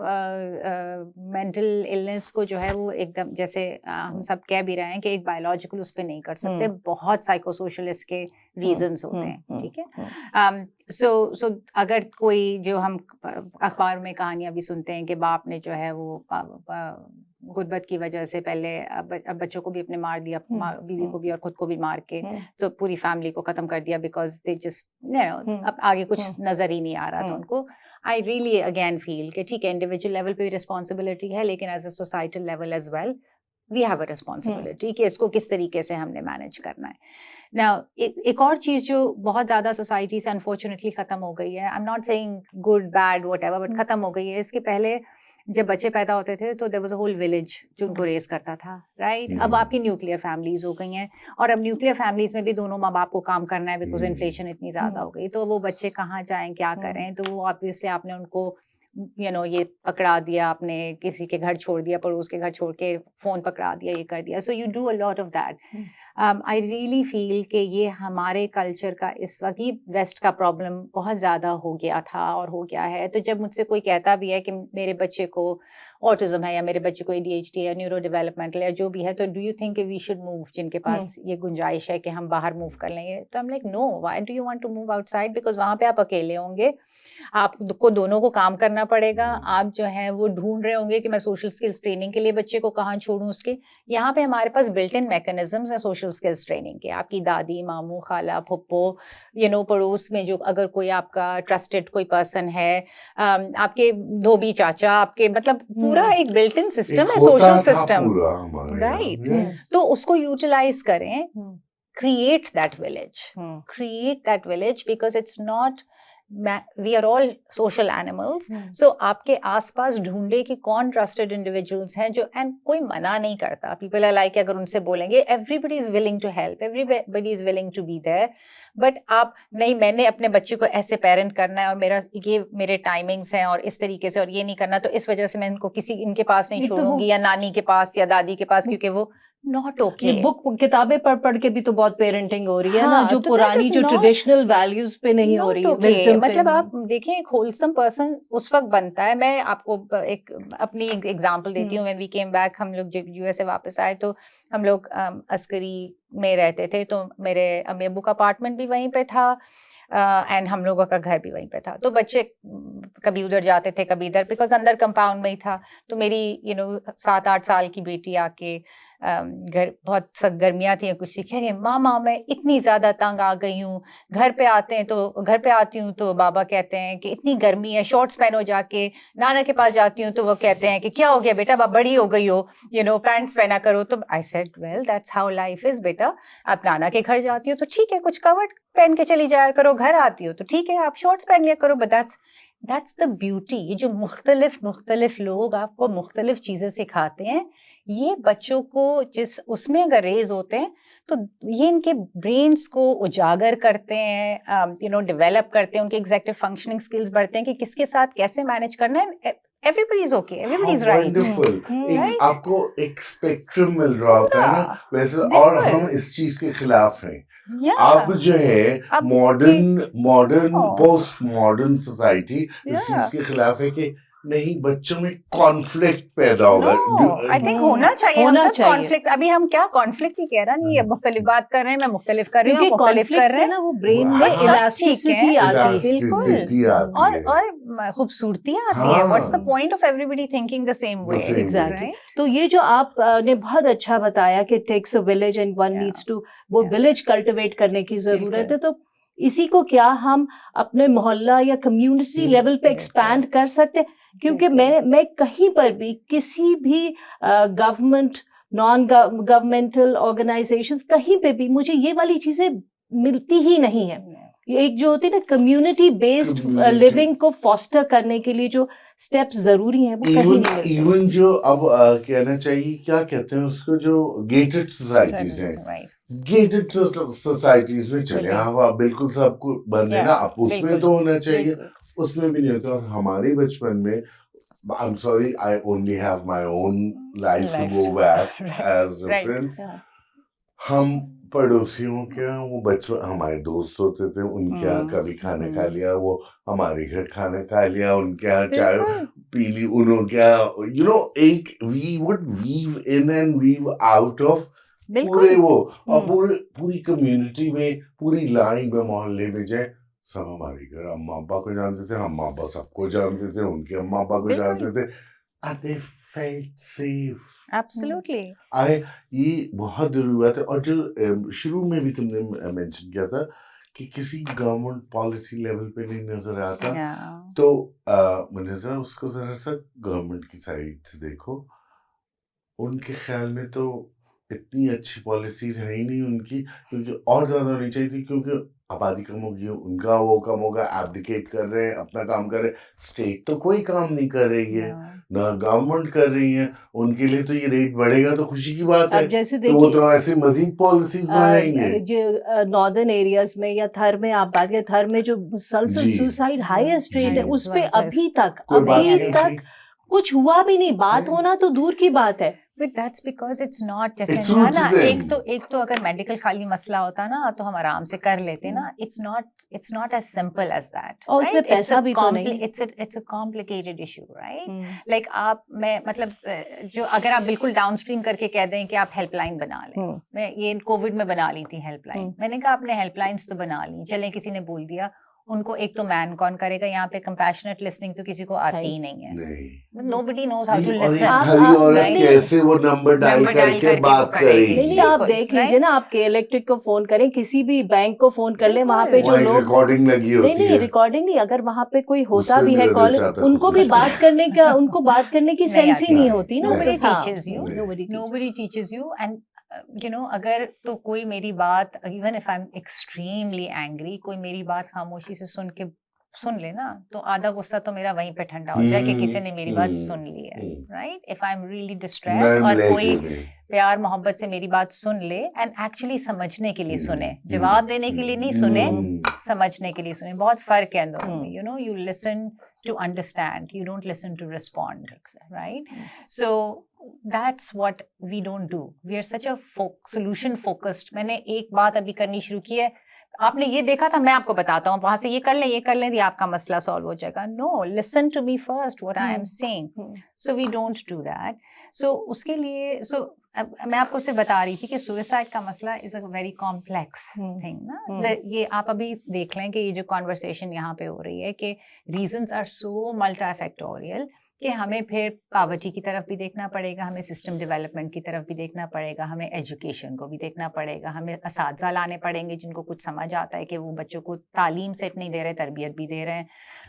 मेंटल इलनेस को जो है वो एकदम जैसे हम सब कह भी रहे हैं कि एक बायोलॉजिकल उस पर नहीं कर सकते, बहुत साइकोसोशल इसके रीजंस होते हैं, ठीक है। सो अगर कोई, जो हम अखबार में कहानियां भी सुनते हैं कि बाप ने जो है वो गुर्बत की वजह से पहले अब बच्चों को भी अपने मार दिया, बीवी को भी और खुद को भी मार के, तो पूरी फैमिली को खत्म कर दिया, बिकॉज दे जस्ट अब आगे कुछ नजर ही नहीं आ रहा था उनको। आई रियली अगेन फील कि ठीक है, इंडिविजुअल लेवल पे भी रिस्पॉन्सिबिलिटी है, लेकिन as a societal level as well we have a responsibility कि इसको किस तरीके से हमने मैनेज करना है। Now, एक और चीज जो बहुत ज्यादा सोसाइटी से अनफॉर्चुनेटली खत्म हो गई है, आई am not saying good bad whatever, but खत्म हो गई है। इसके पहले जब बच्चे पैदा होते थे तो there was a whole village जो उनको रेस करता था, राइट? अब आपकी न्यूक्लियर फैमिलीज हो गई हैं, और अब न्यूक्लियर फैमिलीज में भी दोनों माँ बाप को काम करना है, बिकॉज इन्फ्लेशन इतनी ज्यादा हो गई, तो वो बच्चे कहाँ जाएं, क्या करें? तो वो ऑब्वियसली आपने उनको ये पकड़ा दिया, आपने किसी के घर छोड़ दिया, पड़ोस के घर छोड़ के फोन पकड़ा दिया, ये कर दिया। So you do a lot of that. I really feel कि ये हमारे कल्चर का इस वक्त ही वेस्ट का प्रॉब्लम बहुत ज़्यादा हो गया था और हो गया है। तो जब मुझसे कोई कहता भी है कि मेरे बच्चे को ऑटिज्म है, या मेरे बच्चे को ADHD है, न्यूरो डेवलपमेंटल, या जो भी है, तो do you think we should move, जिनके पास ये गुंजाइश है कि हम बाहर मूव कर लेंगे? तो I am like, no, why do you want to move outside? Because वहाँ पे आप अकेले होंगे, आपको दोनों को काम करना पड़ेगा, आप जो है वो ढूंढ रहे होंगे कि मैं सोशल स्किल्स ट्रेनिंग के लिए बच्चे को कहाँ छोड़ूं उसके। यहाँ पे हमारे पास बिल्ट इन मैकेनिज्म्स है सोशल सोशल स्किल्स ट्रेनिंग के, आपकी दादी, मामू, खाला, फुप्पो, पड़ोस में जो अगर कोई आपका ट्रस्टेड कोई पर्सन है, आपके धोबी चाचा, आपके मतलब पूरा एक बिल्ट इन सिस्टम है, सोशल सिस्टम, राइट? तो उसको यूटिलाइज करें, create that village because it's not, we are all social animals. So आपके आसपास ढूंढे कि कौन trusted individuals हैं जो, and कोई मना नहीं करता, people are like अगर उनसे बोलेंगे everybody is willing to help, everybody is willing to be there, but आप नहीं, मैंने अपने बच्चे को ऐसे पेरेंट करना है और ये मेरे टाइमिंग्स हैं और इस तरीके से, और ये नहीं करना, तो इस वजह से मैं इनको इनके पास नहीं छोड़ूंगी या नानी के पास या दादी के पास, क्योंकि वो नॉट ओके। ये बुक किताबें पढ़ के भी तो बहुत पेरेंटिंग हो रही है ना, जो तो पुरानी जो ट्रेडिशनल वैल्यूज पे नहीं हो रही है, wisdom पे मतलब नहीं। आप देखें, एक होलसम पर्सन उस वक्त बनता है। मैं आपको एक अपनी एग्जांपल देती हूँ। व्हेन वी केम बैक, हम लोग जब यूएस से वापस आए तो हम लोग अस्करी में रहते थे, तो मेरे अम्मी अब्बू का अपार्टमेंट भी वहीं पे था एंड हम लोगों का घर भी वहीं पे था। तो बच्चे कभी उधर जाते थे कभी इधर, बिकॉज अंदर कंपाउंड में ही था। तो मेरी 7-8 साल की बेटी आके घर, बहुत सख्त गर्मियाँ थी, कुछ सी कह रही है, मामा मैं इतनी ज़्यादा तंग आ गई हूँ, घर पे आती हूँ तो बाबा कहते हैं कि इतनी गर्मी है, शॉर्ट्स पहनो जाके। नाना के पास जाती हूँ तो वो कहते हैं कि क्या हो गया बेटा, बड़ी हो गई हो, पैंट्स पहना करो। तो I said well that's how life is बेटा, आप नाना के घर जाती हो तो ठीक है, कुछ कवर्ड पहन के चली जाया करो, घर आती हो तो ठीक है आप शॉर्ट्स पहन लिया करो, बट दैट्स द ब्यूटी। ये जो मुख्तलिफ लोग आपको मुख्तलिफ चीज़ें सिखाते हैं, ये बच्चों को जिस उसमें अगर रेज होते हैं तो ये इनके ब्रेन्स को उजागर करते हैं, डेवलप करते हैं, उनके एग्जेक्टिव फंक्शनिंग स्किल्स बढ़ते हैं कि किसके साथ कैसे मैनेज करना है। Everybody is okay, everybody is right. Wonderful. right? आपको एक स्पेक्ट्रम मिल रहा होता है ना वैसे, और हम इस चीज के खिलाफ हैं। अब जो है मॉडर्न पोस्ट मॉडर्न सोसाइटी इस चीज के खिलाफ है कि नहीं, बच्चों में कॉन्फ्लिक्ट पैदा होगा। आई थिंक होना चाहिए, हम सब कॉन्फ्लिक्ट। अभी हम क्या कॉन्फ्लिक्ट ही कह रहा नहीं है, मुख्तलिफ बात कर रहे हैं, मैं मुख्तलिफ कर रही हूँ, मुख्तलिफ कर रहे हैं ना, वो ब्रेन में इलास्टिसिटी आती है और खूबसूरती आती है। What's the point of everybody thinking the same way. Exactly. तो ये जो आपने बहुत अच्छा बताया कि takes a village and one needs to, वो विलेज कल्टिवेट करने की जरूरत है। तो इसी को क्या हम अपने मोहल्ला या कम्युनिटी लेवल पे एक्सपैंड कर सकते हैं? क्योंकि मैं कहीं पर भी किसी भी गवर्नमेंट, नॉन गवर्नमेंटल ऑर्गेनाइजेशंस, कहीं पे भी मुझे ये वाली चीजें मिलती ही नहीं है। एक जो होती है ना कम्युनिटी बेस्ड लिविंग को फॉस्टर करने के लिए जो स्टेप्स जरूरी हैं, वो कहीं नहीं मिलते। इवन जो अब कहना चाहिए, क्या कहते हैं उसको, जो गेटेड सोसाइटीज हैं, गेटेड सोसाइटीज में चले आप बिल्कुल सबको बंद है ना, आप उसमें तो होना चाहिए, उसमें भी नहीं होता। और हमारे बचपन में, I'm sorry, I only have my own life to go back as reference. हम पड़ोसियों के वो बच्चों, हमारे दोस्त होते थे, उनके यहाँ कभी खाना खा लिया, वो हमारे घर खाना खा लिया, उनके यहाँ चाय पी ली, उनके यहाँ एक we would weave in and weave out of पूरे वो, और पूरी कम्युनिटी में, पूरी लाइन में, मोहल्ले में जाए, सब हमारे घर अम्मा अब्बा को जानते थे, अम्मा अब्बा सबको जानते थे, उनके अम्मा अब्बा को जानते थे, and they felt safe. Absolutely. ये बहुत जरूरी बात है। और जो शुरू में भी तुमने मेंशन किया था कि किसी गवर्नमेंट पॉलिसी लेवल पे नहीं नजर आता, तो मुझे उसको जरा सा गवर्नमेंट की साइड से देखो। उनके ख्याल में तो इतनी अच्छी पॉलिसीज है ही नहीं उनकी, क्योंकि और ज्यादा होनी चाहिए थी, क्योंकि आबादी कम होगी, उनका वो कम होगा, एब्डिकेट कर रहे हैं, अपना काम कर रहे हैं। स्टेट तो कोई काम नहीं कर रही है, ना गवर्नमेंट कर रही है, उनके लिए तो ये रेट बढ़ेगा तो खुशी की बात है। जैसे तो वो तो ऐसे मजीद पॉलिसीज बनाएंगे। जो नॉर्दन एरियाज में या थर में आप बात करें, थर में जो मुसलसल सुसाइड हाईएस्ट रेट है, उस पे अभी तक कुछ हुआ भी नहीं। बात होना तो दूर की बात है। But that's because it's not, जैसे ना एक तो अगर मेडिकल खाली मसला होता ना तो हम आराम से कर लेते ना। It's not as simple as that. और उसमें पैसा भी तो नहीं। It's a complicated issue, right? Like मैं मतलब जो अगर आप बिल्कुल डाउनस्ट्रीम करके कह दें कि आप हेल्पलाइन बना लें, मैं ये कोविड में बना ली थी हेल्पलाइन, मैंने कहा आपने हेल्पलाइंस तो बना ली, चलें किसी ने बोल दिया उनको एक तो मैन कौन करेगा यहाँ पे, कंपैशनेट लिसनिंग तो किसी को आती ही नहीं है, नहीं nobody knows how to नहीं, और listen. एक आप- खरी औरत नहीं, कैसे वो नंबर डायल नंबर डायल करके करके बात वो करेगी। नहीं आप बिल्कुल, देख लीजिए ना, आपके इलेक्ट्रिक को फोन करें, किसी भी बैंक को फोन कर ले, वहां पे बिल्कुल। जो वहाँ लोग रिकॉर्डिंग लगी नहीं होती नहीं है, रिकॉर्डिंग नहीं, अगर वहां पे कोई होता उसमें भी है मेरा कॉल, दिल चाहता उनको खुद भी से बात करने का, उनको बात करने की नहीं सेंस आती ही नहीं है। होती ना। Nobody हाँ, teaches you. nobody teaches. Nobody teaches you. And अगर तो कोई मेरी बात, even if I'm extremely angry, कोई मेरी बात खामोशी से सुन ले ना, तो आधा गुस्सा तो मेरा वहीं पे ठंडा हो जाए कि किसी ने मेरी बात सुन ली है, right? If I am really distress और कोई प्यार मोहब्बत से मेरी बात सुन ले एंड एक्चुअली समझने के लिए सुने, जवाब देने के लिए नहीं सुने, समझने के लिए सुने, बहुत फर्क है दोनों में। You no, you listen to understand, you don't listen to respond, right? So that's what we don't do. We are such a solution focused. मैंने एक बात अभी करनी शुरू की है, आपने ये देखा था, मैं आपको बताता हूँ, वहां से ये कर लें ये आपका मसला सॉल्व हो जाएगा। No, listen to me first, what I am saying. So we don't do that. So उसके लिए मैं आपको सिर्फ बता रही थी कि सुसाइड का मसला is a very complex thing ना। ये आप अभी देख लें कि ये जो कॉन्वर्सेशन यहाँ पे हो रही है कि reasons are so multi factorial कि हमें फिर पावर्टी की तरफ भी देखना पड़ेगा, हमें सिस्टम डेवलपमेंट की तरफ भी देखना पड़ेगा, हमें एजुकेशन को भी देखना पड़ेगा, हमें असातिज़ा लाने पड़ेंगे जिनको कुछ समझ आता है कि वो बच्चों को तालीम सिर्फ नहीं दे रहे, तरबियत भी दे रहे हैं,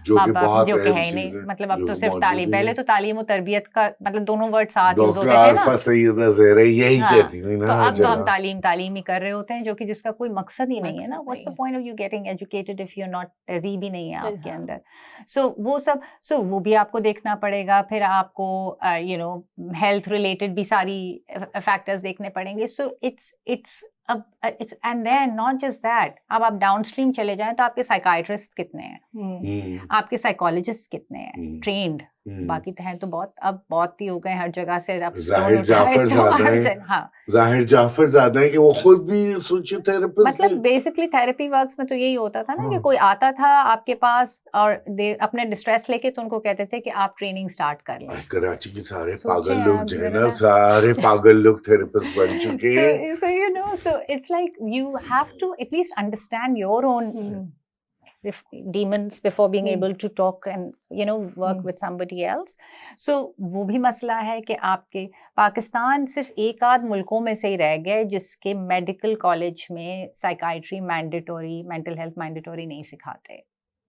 माँ बाप जो कि है ही नहीं। मतलब अब तो सिर्फ तालीम, पहले तो तालीम और तरबियत का मतलब दोनों वर्ड साथ यूज होते थे ना, यही कहती थी ना। तो अब तो हम तालीम ही कर रहे होते हैं, जो कि जिसका कोई मकसद ही नहीं है ना। What's the point of you getting educated if you are not, तहजीब ही नहीं है आपके अंदर। सो वो भी आपको देखना पड़ेगा, फिर आपको यू नो हेल्थ रिलेटेड भी सारी फैक्टर्स देखने पड़ेंगे। So it's and then not just that, अब आप डाउनस्ट्रीम चले जाएं तो आपके साइकाइट्रिस्ट कितने हैं, आपके साइकोलॉजिस्ट कितने हैं ट्रेंड, बाकी तो हैं तो बहुत ही हो गए हर जगह से। अब जाहिर जाफर ज़्यादा है, हाँ जाहिर जाफर ज़्यादा है कि वो खुद भी सोशियोथेरेपिस्ट, मतलब बेसिकली थेरेपी वर्क्स में तो यही होता था ना कि कोई आता था आपके पास और अपने डिस्ट्रेस लेके, तो उनको कहते थे कि आप ट्रेनिंग स्टार्ट कर लें। कराची के सारे पागल लोग जो है ना, सारे पागल लोग थेरेपिस्ट बन चुके हैं। So you know, so it's like you have to at least understand your own demons before being able to talk and you know work with somebody else. So वो भी मसला है कि आपके पाकिस्तान सिर्फ एक आध मुल्कों में से ही रह गया है जिसके मेडिकल कॉलेज में psychiatry mandatory, mental health mandatory नहीं सिखाते।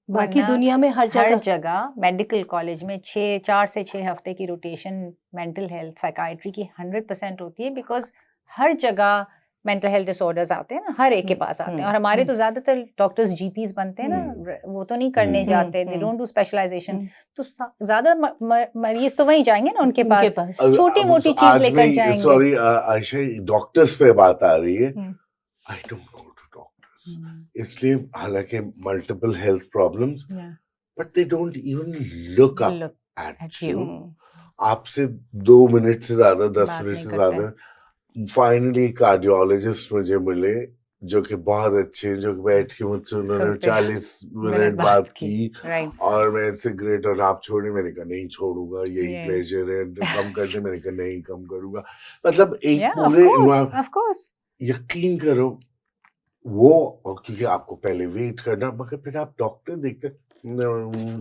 बाकी दुनिया में हर जगह मेडिकल कॉलेज में 4 से 6 हफ्ते की रोटेशन मेंटल हेल्थ साइकाइट्री की 100% होती है, बिकॉज हर जगह मेंटल हेल्थ डिसऑर्डर्स आते हैं ना, हर एक के पास आते हैं। और हमारे तो ज्यादातर डॉक्टर्स जीपीज बनते हैं ना, वो तो नहीं करने जाते, दे डोंट डू स्पेशलाइजेशन, तो ज्यादा मरीज तो वहीं जाएंगे ना उनके पास, छोटी मोटी चीज लेकर जाएंगे। सॉरी आयशा, डॉक्टर्स पे बात आ रही है, I don't go to doctors, इसलिए हालांकि multiple health problems, but they don't even look up at you. आपसे 2 मिनट से ज्यादा, 10 मिनट से ज्यादा, फाइनली कार्डियोलॉजिस्ट मुझे मिले जो कि बहुत अच्छे, जो बैठ के मुझसे उन्होंने 40 मिनट बात की और मैं इट्स ग्रेट, और आप छोड़े, मैंने कहा नहीं छोड़ूंगा, यही प्लेजर है, कम कर दे, मैंने कहा नहीं कम करूंगा। मतलब एक पूरे यकीन करो वो, क्योंकि आपको पहले वेट करना, मगर फिर आप डॉक्टर देखकर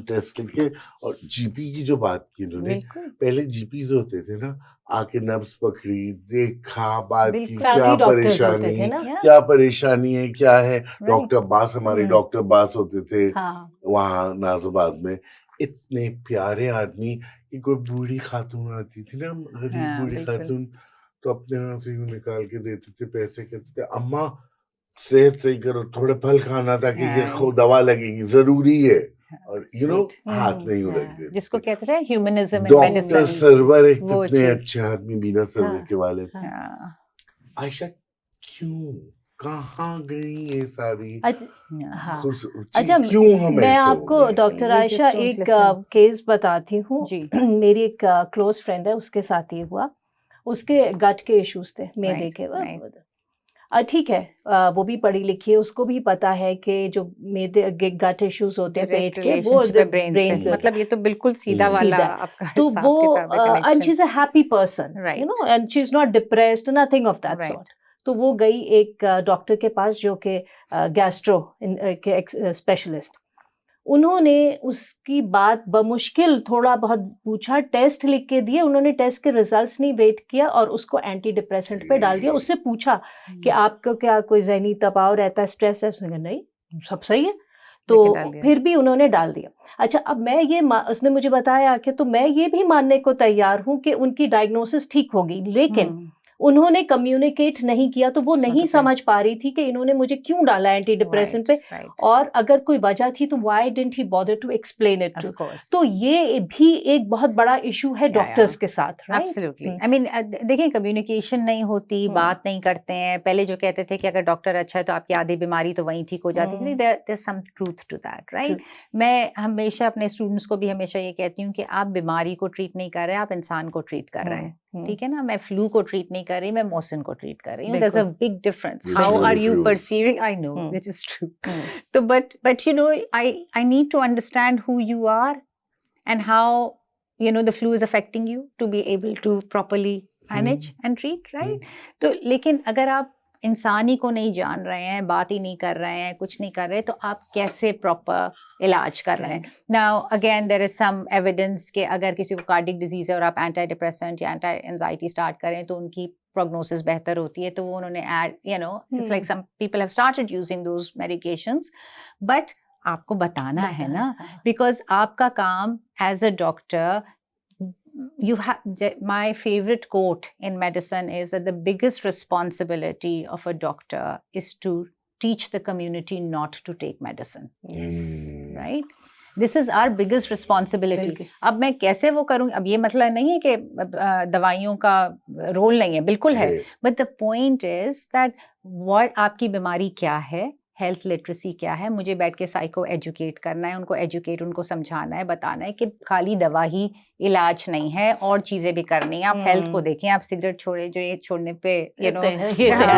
टेस्ट करके, और जीपी की जो बात की उन्होंने, पहले जीपीज होते थे ना, आके नब्ज पकड़ी, देखा, बात की, क्या परेशानी है, क्या है। डॉक्टर अब्बास, हमारे डॉक्टर अब्बास होते थे वहाँ नाज़ाबाद में, इतने प्यारे आदमी कि कोई बूढ़ी खातून आती थी ना, गरीब बूढ़ी खातून, तो अपने यहाँ से यूँ निकाल के देते थे पैसे, कहते थे अम्मा सेहत सही करो, थोड़े फल खाना ताकि ये दवा लगेगी, जरूरी है, और यू नो हाथ में यूं रख देते, जिसको कहते थे ह्यूमनिज्म इन मेडिसिन। डॉक्टर सरवर एक कितने कितने अच्छे आदमी, बीना सरवर के वाले। आयशा क्यों, कहाँ गई ये सारी? अच्छा, मैं आपको डॉक्टर आयशा एक केस बताती हूँ। मेरी एक क्लोज फ्रेंड है, उसके साथ ये हुआ, उसके गट के इश्यूज थे, मैदे के। ठीक है, वो भी पढ़ी लिखी है, उसको भी पता है कि जो मेदे गट इश्यूज होते हैं पेट के, वो ब्रेन, मतलब ये तो बिल्कुल सीधा वाला आपका, तो वो and she is a happy person, you know, and she is not depressed, nothing of that sort. तो वो गई एक डॉक्टर के पास जो कि गैस्ट्रो के स्पेशलिस्ट, उन्होंने उसकी बात बमुश्किल थोड़ा बहुत पूछा, टेस्ट लिख के दिए, उन्होंने टेस्ट के रिजल्ट्स नहीं वेट किया और उसको एंटी डिप्रेसेंट पे डाल दिया। उससे पूछा कि आपको क्या कोई जहनी दबाव रहता है, स्ट्रेस है? उसने कहा नहीं, सब सही है। तो लेके डाल दिया। फिर भी उन्होंने डाल दिया। अच्छा, अब मैं ये उसने मुझे बताया कि तो मैं ये भी मानने को तैयार हूँ कि उनकी डायग्नोसिस ठीक होगी, लेकिन उन्होंने कम्युनिकेट नहीं किया, तो वो नहीं समझ पा रही थी कि इन्होंने मुझे क्यों डाला एंटी डिप्रेसेंट पे, और अगर कोई वजह थी तो why didn't he bother to explain it to. तो ये भी एक बहुत बड़ा इशू है डॉक्टर्स के साथ, राइट? एब्सोल्युटली। आई मीन देखिए, कम्युनिकेशन नहीं होती, बात नहीं करते हैं। पहले जो कहते थे कि अगर डॉक्टर अच्छा है तो आपकी आधी बीमारी तो वहीं ठीक हो जाती थी, there is some truth to that, right? मैं हमेशा अपने स्टूडेंट्स को भी हमेशा ये कहती हूँ कि आप बीमारी को ट्रीट नहीं कर रहे, आप इंसान को ट्रीट कर रहे हैं, ठीक है ना? मैं फ्लू को ट्रीट नहीं कर रही, मैं मौसम को ट्रीट कर रही हूँ। There is a big difference. How are you perceiving? I know which is true. तो but you know, I need to understand who you are and how, you know, the flu is affecting you to be able to properly manage and treat, right? तो लेकिन अगर आप इंसान ही को नहीं जान रहे हैं, बात ही नहीं कर रहे हैं, कुछ नहीं कर रहे, तो आप कैसे प्रॉपर इलाज कर रहे हैं? Now again there is some evidence कि अगर किसी को कार्डिक डिजीज है और आप एंटी डिप्रेसेंट या एंटी एंजाइटी स्टार्ट करें तो उनकी प्रोग्नोसिस बेहतर होती है, तो वो उन्होंने add, you know, it's like some people have started using those medications, but आपको बताना है ना, बिकॉज आपका काम as a doctor, you have, my favorite quote in medicine is that the biggest responsibility of a doctor is to teach the community not to take medicine. Right? This is our biggest responsibility. अब मैं कैसे वो करूँ? अब ये मतलब नहीं है कि दवाइयों का रोल नहीं है, बिल्कुल है, but the point is that what आपकी बीमारी क्या है, हेल्थ लिटरेसी क्या है, मुझे बैठ के साइको एजुकेट करना है, उनको एजुकेट, उनको समझाना है, बताना है कि खाली दवा ही इलाज नहीं है, और चीजें भी करनी है। आप हेल्थ को देखें, आप सिगरेट छोड़े, जो ये छोड़ने पे यू नो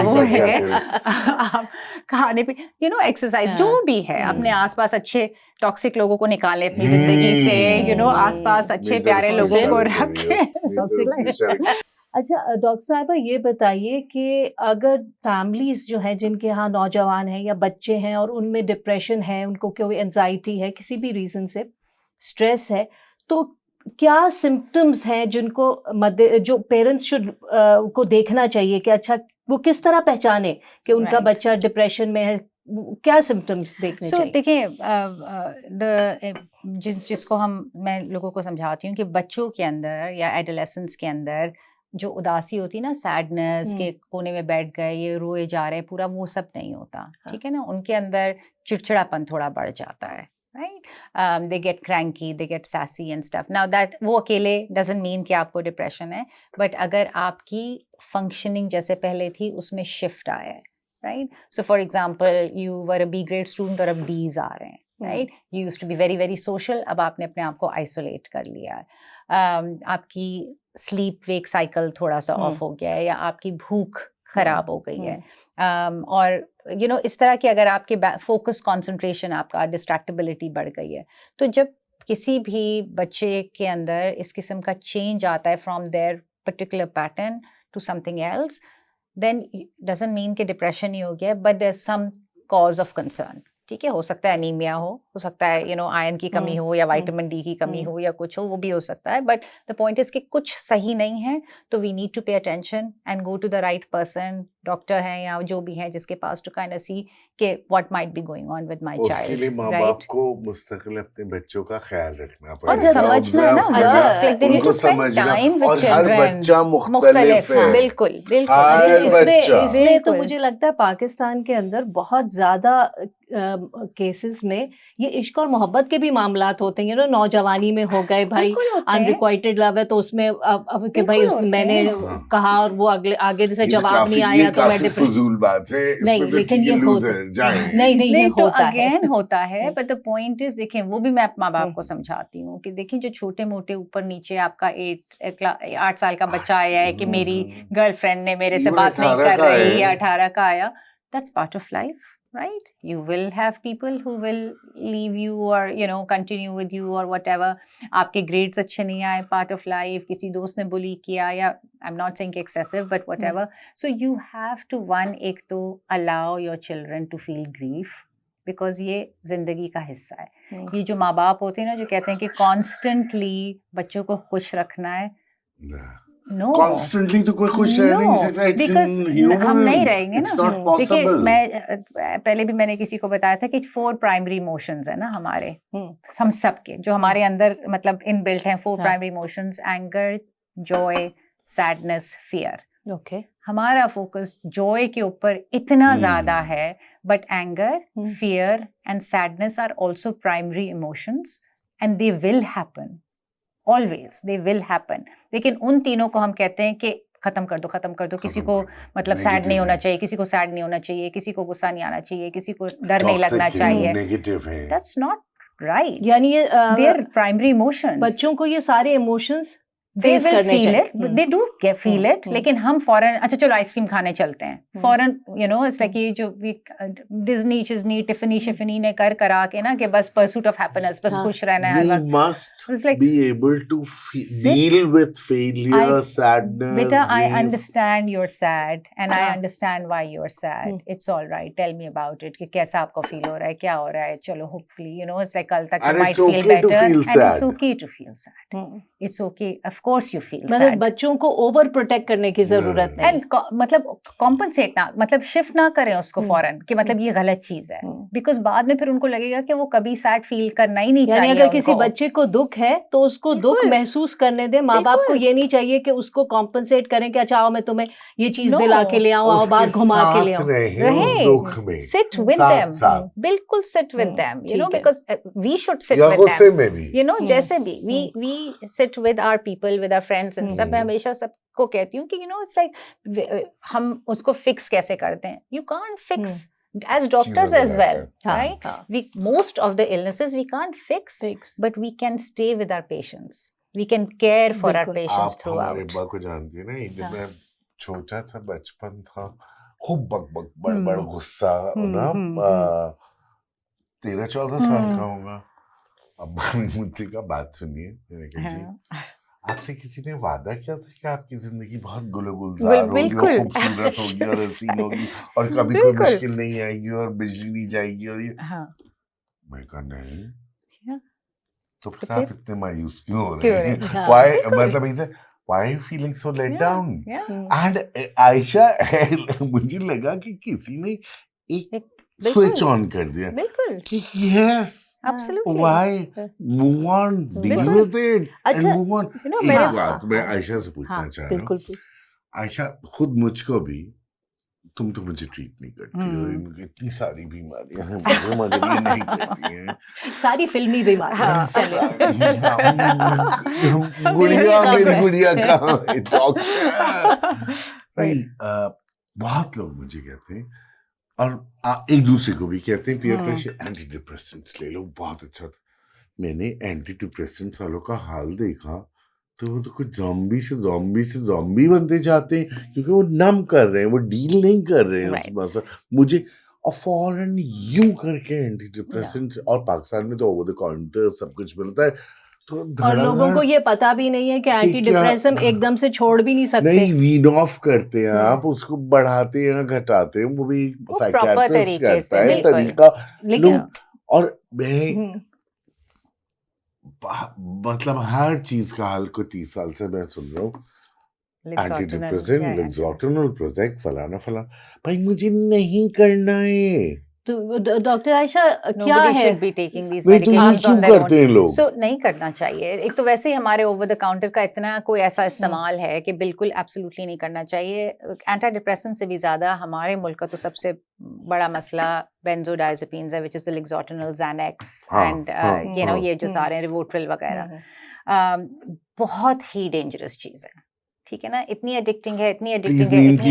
वो है, आप खाने पे, यू नो, एक्सरसाइज, जो भी है, अपने आसपास अच्छे टॉक्सिक लोगों को निकालें अपनी जिंदगी से, यू नो, आसपास अच्छे प्यारे लोगों को रखें। अच्छा डॉक्टर साहिबा, ये बताइए कि अगर फैमिलीज जो हैं जिनके यहाँ नौजवान हैं या बच्चे हैं और उनमें डिप्रेशन है, उनको कोई एंजाइटी है, किसी भी रीज़न से स्ट्रेस है, तो क्या सिम्टम्स हैं जिनको जो पेरेंट्स शुड को देखना चाहिए कि अच्छा वो किस तरह पहचाने कि उनका बच्चा डिप्रेशन में है? क्या सिम्टम्स देखने चाहिए? देखिए, जिसको मैं लोगों को समझाती हूँ कि बच्चों के अंदर या एडोलेसेंस के अंदर जो उदासी होती है ना, सैडनेस के कोने में बैठ गए, ये रोए जा रहे हैं, पूरा वो सब नहीं होता, ठीक है ना? उनके अंदर चिड़चिड़ापन थोड़ा बढ़ जाता है, right? They get cranky, they get sassy and stuff. Now that वो अकेले doesn't mean कि आपको डिप्रेशन है, but अगर आपकी फंक्शनिंग जैसे पहले थी उसमें शिफ्ट आया है, right? So for example, you were a B grade student और अब D's आ रहे हैं, right? You used to be very very social, अब आपने अपने आप को आइसोलेट कर लिया है, आपकी स्लीप वेक साइकिल थोड़ा सा ऑफ हो गया है, या आपकी भूख खराब हो गई है, और यू नो, इस तरह की अगर आपके फोकस कंसंट्रेशन, आपका डिस्ट्रैक्टिबिलिटी बढ़ गई है, तो जब किसी भी बच्चे के अंदर इस किस्म का चेंज आता है from their particular pattern to something else, then doesn't mean कि डिप्रेशन ही हो गया, but there is some cause of concern, ठीक है? हो सकता है एनीमिया हो सकता है, यू नो, आयरन की कमी हो, या विटामिन डी की कमी हो, या कुछ हो, वो भी हो सकता है, बट द पॉइंट इज कि कुछ सही नहीं है, तो we need to pay attention and go to the right person, doctor है या जो भी है जिसके पास, टू काइंड ऑफ सी कि what might be going on with my child. उसके लिए माँ बाप को मुस्तकिल अपने बच्चों का ख्याल रखना और पड़ेगा, समझना ना, like they need to spend time with children, हर बच्चा मुख्तलिफ है, बिल्कुल बिल्कुल। इसमें तो मुझे लगता है पाकिस्तान के अंदर बहुत ज्यादा केसेस में ये इश्क और मोहब्बत के भी मामलात होते हैं, ना, नौजवानी में हो गए भाई, अनरिक्वाइटेड लव है, तो उसमें अब कि भाई मैंने कहा और वो आगे से जवाब नहीं आया, तो मैं फजूल बात है, नहीं, लेकिन ये नहीं ये तो अगेन होता है, बट द पॉइंट इज, देखें, वो भी मैं माँ बाप को समझाती हूँ कि देखिए, जो छोटे मोटे ऊपर नीचे आपका 8 साल का बच्चा आया है कि मेरी गर्लफ्रेंड ने मेरे से बात नहीं कर रही, या 18 का आया, that's part of life, right? You will have people who will leave you or, you know, continue with you or whatever. आपके grades अच्छे नहीं आए, part of life, किसी दोस्त ने bully किया, या I'm not saying excessive, but whatever. So you have to, one, एक तो allow your children to feel grief, because ये जिंदगी का हिस्सा है। ये जो माँ बाप होते हैं ना जो कहते हैं कि कॉन्स्टेंटली बच्चों को खुश रखना है, नो कॉन्स्टेंटली तो कोई खुश रह नहीं सकता, इट्स इनह्यूमन, हम नहीं रहेंगे इट्स ना। नॉट देखिए पॉसिबल। मैं पहले भी मैंने किसी को बताया था कि 4 प्राइमरी इमोशंस है ना हमारे, हम सबके जो हमारे अंदर मतलब इनबिल्ट हैं 4 primary emotions, anger, joy, sadness, fear. Okay, हमारा फोकस जॉय के ऊपर इतना ज्यादा है, but anger, fear and sadness are also primary emotions and they will happen, always they will happen. लेकिन उन तीनों को हम कहते हैं कि खत्म कर दो, किसी को मतलब सैड नहीं होना चाहिए, किसी को सैड नहीं होना चाहिए, किसी को गुस्सा नहीं आना चाहिए, किसी को डर नहीं लगना चाहिए, नेगेटिव है। That's not right. यानी ये दे आर प्राइमरी इमोशंस, बच्चों को ये सारे इमोशंस they फेस will करने feel चाहिए। it, they do feel it, लेकिन हम फॉरन अच्छा चलो आइसक्रीम खाने चलते हैं फॉरन, यू नो इट्स लाइक ये जो डिज्नी चिज्नी टिफनी शिफनी ने कर करा के ना कि बस परसूट ऑफ हैप्पीनेस, बस खुश रहना है हर We वक्त। must It's like, be able to sit. deal with failure, sadness, Beta, I grief. understand you're sad and I हाँ. understand why you're sad. It's all right. Tell me about it. कि कैसा आपको feel हो रहा है, क्या हो रहा है, चलो hopefully, you know, it's like कल तक And you might it's feel okay to better feel and it's sad. okay to feel sad. It's okay. Of course you feel मतलब sad. बच्चों को ओवर प्रोटेक्ट करने की जरूरत नहीं। एंड मतलब कॉम्पनसेट ना, मतलब शिफ्ट ना करें उसको फौरन कि मतलब ये गलत चीज है, बिकॉज बाद में फिर उनको लगेगा कि वो कभी सैड फील करना ही नहीं चाहिए। यानी अगर किसी बच्चे को दुख है तो उसको दुख बिल्कुल। महसूस करने दे, माँ बाप को ये नहीं चाहिए कि उसको कॉम्पनसेट करें कि अच्छा आओ मैं तुम्हें ये चीज No. दिला के ले आऊं, आओ उसके बाहर घुमा के ले साथ आऊं। रहे उस दुख में, सिट विद साथ देम, साथ। बिल्कुल sit with them, you know, ठीक है। बिकॉज वी शुड सिट या विद गुस्से देम, में भी। यू नो, जैसे भी we sit with our people, with our friends and stuff. मैं हमेशा सबको कहती हूँ कि यू नो इट्स लाइक हम उसको फिक्स कैसे करते हैं, you can't fix as doctors चीज़ों as को well, लेकर। right? हाँ. We most of the illnesses we can't fix, but we can stay with our patients. We can care for our बिल्कुल। patients आप हमारे throughout. अब्बा को जानती है ना, एक दिन मैं छोटा था, बचपन था, खूब बक बक बड़ गुस्सा ना, 13-14 साल का होगा। अब्बा ने मुझसे कहा बात सुनिए, मैंने कहा जी आपसे किसी ने वादा किया था कि आपकी जिंदगी बहुत गुलजार होगी और खूबसूरत होगी और हसीन होगी और कभी कोई मुश्किल नहीं आएगी और बिजली नहीं जाएगी और ये। मैं कहा नहीं, तो फिर आप इतने मायूस क्यों हो रहे हैं? Why, मतलब इसे why are you feeling so let down? And Ayesha, मुझे लगा कि किसी ने एक स्विच ऑन कर दिया कि yes, Absolutely. why? Move on, deal with it, and move on. you know, एक बात मैं आयशा से पूछना चाह रहा हूँ। बिल्कुल। आयशा, खुद मुझको भी, तुम तो मुझे ट्रीट नहीं करती हो, इनकी इतनी सारी बीमारियां हैं, मगर ये नहीं करती हैं। सारी फिल्मी बीमारियां। गुड़िया, मेरी गुड़िया कहाँ है? डॉक्टर। बहुत लोग मुझे कहते हैं और एक दूसरे को भी कहते हैं पीयर प्रेशर, एंटी डिप्रेसेंट्स ले लो, बहुत अच्छा था। मैंने एंटी डिप्रेसेंट्स वालों का हाल देखा तो वो तो कुछ ज़ॉम्बी से ज़ॉम्बी बनते जाते हैं, क्योंकि वो नम कर रहे हैं, वो डील नहीं कर रहे हैं उस मसला। मुझे और फौरन यूं करके एंटी डिप्रेसेंट्स, और पाकिस्तान में तो ओवर द काउंटर सब कुछ मिलता है, तो और लोगों को ये पता भी नहीं है कि एंटी डिप्रेसेंट एकदम से छोड़ भी नहीं सकते। नहीं, वीड ऑफ करते हैं आप, उसको बढ़ाते हैं घटाते हैं, वो भी साइकियाट्रिस्ट करता है तरीका। और मैं मतलब हर चीज का हाल को 30 साल से मैं सुन रहा हूँ, एंटी डिप्रेसेंट, लेक्सोटनल, प्रोजेक्ट, फलाना फलाना, भाई मुझे नहीं करना है। तो डॉक्टर आयशा क्या है, should be taking these medications on their own. So नहीं करना चाहिए। एक तो वैसे ही हमारे ओवर द काउंटर का इतना कोई ऐसा इस्तेमाल है कि बिल्कुल एब्सोल्युटली नहीं करना चाहिए। एंटी डिप्रेसेंट से भी ज्यादा हमारे मुल्क का तो सबसे बड़ा मसला बेंजोडाइजेपिन्स है, which is the Lexotanil, Xanax and you know ये जो सारे रिवोट्रिल वगैरह, बहुत ही डेंजरस चीज है, ठीक है ना। इतनी एडिक्टिंग है, इतनी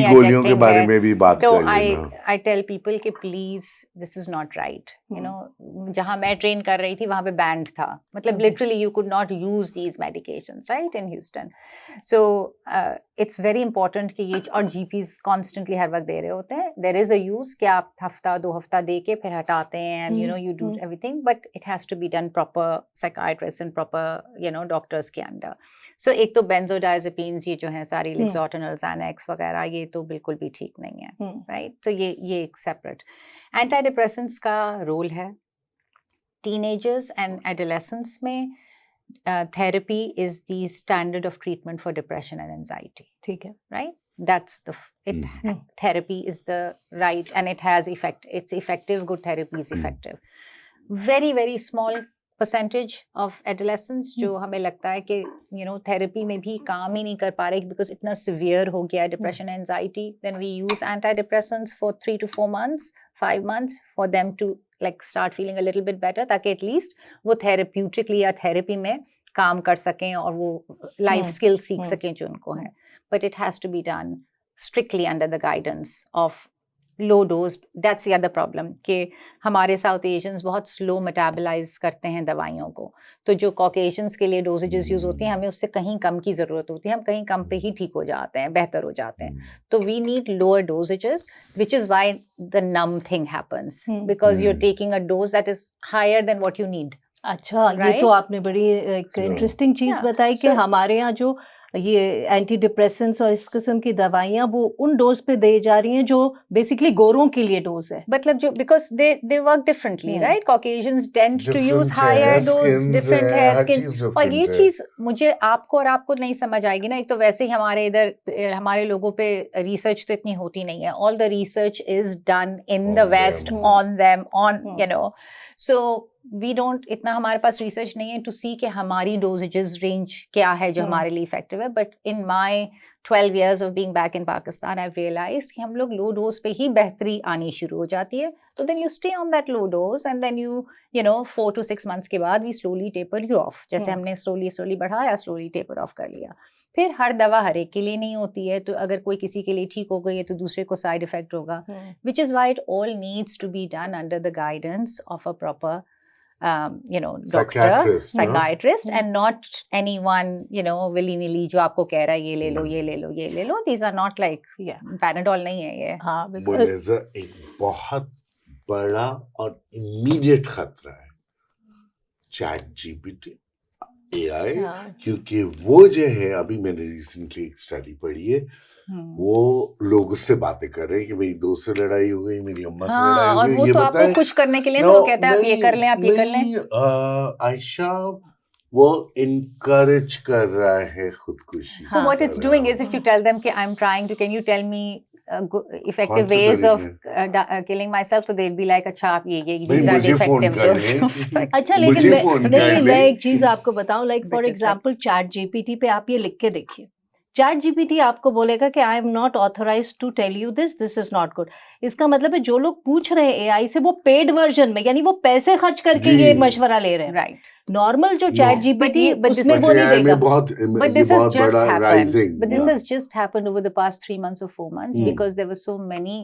गोलियों के बारे में भी बात तो कर लेना। आई टेल पीपल कि please this is not right, you know. जहां मैं ट्रेन कर रही थी वहां पे बैंड था, मतलब literally you could not use these medications, right, in Houston. So it's very important कि ये, और जीपीज कॉन्स्टेंटली हर वक्त दे रहे होते हैं, देयर इज अ यूज कि आप हफ्ता 2 हफ्ता दे के फिर हटाते हैं, and you do everything, but it has to be done proper psychiatrist and proper doctors के अंडर. सो एक तो बेंजोडाइजेपिन्स, ये जो है सारी लिक्सोटिनल, Xanax वगैरह, ये तो बिल्कुल भी ठीक नहीं है, राइट. तो ये एक सेपरेट. एंटी डिप्रेसेंट्स का रोल है टीनेजर्स एंड एडोलेसेंट्स में. Therapy is the standard of treatment for depression and anxiety. ठीक है. Right? That's therapy is the right, and it has effect. It's effective. Good therapy is effective. Very, very small percentage of adolescents जो हमें लगता है कि therapy में भी काम ही नहीं कर पा रहे because इतना severe हो गया depression and anxiety. Then we use antidepressants for 3 to 4 months, 5 months for them to like start feeling a little bit better, ताकि at least वो therapeutically या therapy में काम कर सकें और वो life skills सीख सकें जो उनको है. But it has to be done strictly under the guidance of low dose. That's the other problem कि हमारे South Asians बहुत slow metabolize करते हैं दवाइयों को. तो जो Caucasians के लिए dosages use होती हैं, हमें उससे कहीं कम की ज़रूरत होती है. हम कहीं कम पे ही ठीक हो जाते हैं, बेहतर हो जाते हैं. तो we need lower dosages, which is why the numb thing happens. Because you're taking a dose that is higher than what you need. अच्छा, ये तो आपने बड़ी एक इंटरेस्टिंग चीज़ बताई कि हमारे यहाँ जो ये एंटी डिप्रेसेंट्स और इस किस्म की दवाइयाँ वो उन डोज पे दी जा रही हैं जो बेसिकली गोरों के लिए डोज है. मतलब जो because they work differently, right? Caucasians tend to use higher dose, different hair skins. और ये चीज़ मुझे आपको और आपको नहीं समझ आएगी ना. एक तो वैसे ही हमारे इधर हमारे लोगों पे रिसर्च तो इतनी होती नहीं है. All the research is done in the West on them, on so we don't, इतना हमारे पास रिसर्च नहीं है to see कि हमारी dosages range क्या है जो हमारे लिए effective है. But in my 12 years of being back in Pakistan, I've realized कि हम लोग low dose पे ही बेहतरी आनी शुरू हो जाती है. तो then you stay on that low dose and then you 4 to 6 months के बाद we slowly taper you off. जैसे हमने slowly बढ़ाया, slowly taper off कर लिया. फिर हर दवा हर एक के लिए नहीं होती है. तो अगर कोई किसी के लिए ठीक हो गई है तो दूसरे को side effect होगा. Which is why it all needs to be done under the guidance of a proper doctor, psychiatrist, and not anyone, willy-nilly जो आपको कह रहा है ये ले लो, ये ले लो, ये ले लो. These are not like Panadol नहीं है ये. हाँ, मुनेज़ा एक बहुत बड़ा और immediate खतरा है ChatGPT, AI, क्योंकि वो जो है, अभी मैंने रिसेंटली एक स्टडी पढ़ी है, वो लोग उससे बातें कर रहे हैं कि मेरी दोस्त से लड़ाई हो गई, मेरी अम्मा से लड़ाई हो गई. और वो तो आपको खुश करने के लिए तो वो कहता है आप ये कर लें, आप ये कर लें. आयशा वो encourage कर रहा है खुदकुशी. So what it's doing is if you tell them कि I'm trying to, can you tell me effective ways of killing myself, so they'll be like अच्छा आप ये these are effective doses. अच्छा, लेकिन मैं एक चीज़ आपको बताऊं, like for example ChatGPT पे आप ये लिख के देखिए. ChatGPT आपको बोलेगा कि I am not authorized to tell you this is not good. इसका मतलब है जो लोग पूछ रहे हैं AI से वो पेड वर्जन में, यानी वो पैसे खर्च करके ये मशवरा ले रहे हैं. राइट. नॉर्मल जो ChatGPT उसमें वो नहीं देगा. But this has just happened. But this has just happened over the past 3 months or 4 months because there were so many.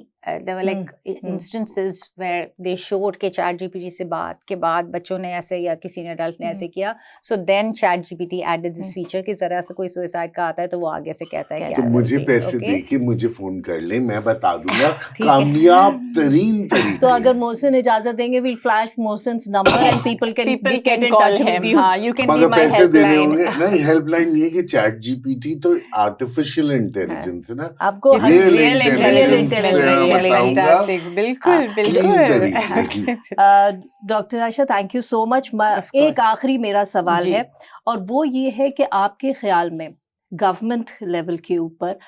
There were like instances where they showed कि ChatGPT से बात के बाद बच्चों ने ऐसे या किसी ने अडल्ट ने ऐसे किया. So then ChatGPT added this feature कि जरा से कोई सुसाइड का आता है तो वो आगे से कहता है कि तो मुझे पैसे दे के मुझे फोन कर ले, मैं बता दूंगा कामयाब तरीन तरीके. तो अगर मोहसिन इजाजत देंगे we'll flash Mohsin's number and people can get in touch with you. हाँ, you can be my पैसे देने होंगे. helpline. नहीं, हेल्पलाइन नहीं है कि ChatGPT तो आर्टिफिशियल इंटेलिजेंस है ना. आपको Real intelligence fantastic. बिल्कुल. Doctor Ayesha, thank you so much. एक आखिरी मेरा सवाल है और वो ये है कि आपके ख्याल में गवर्नमेंट लेवल के ऊपर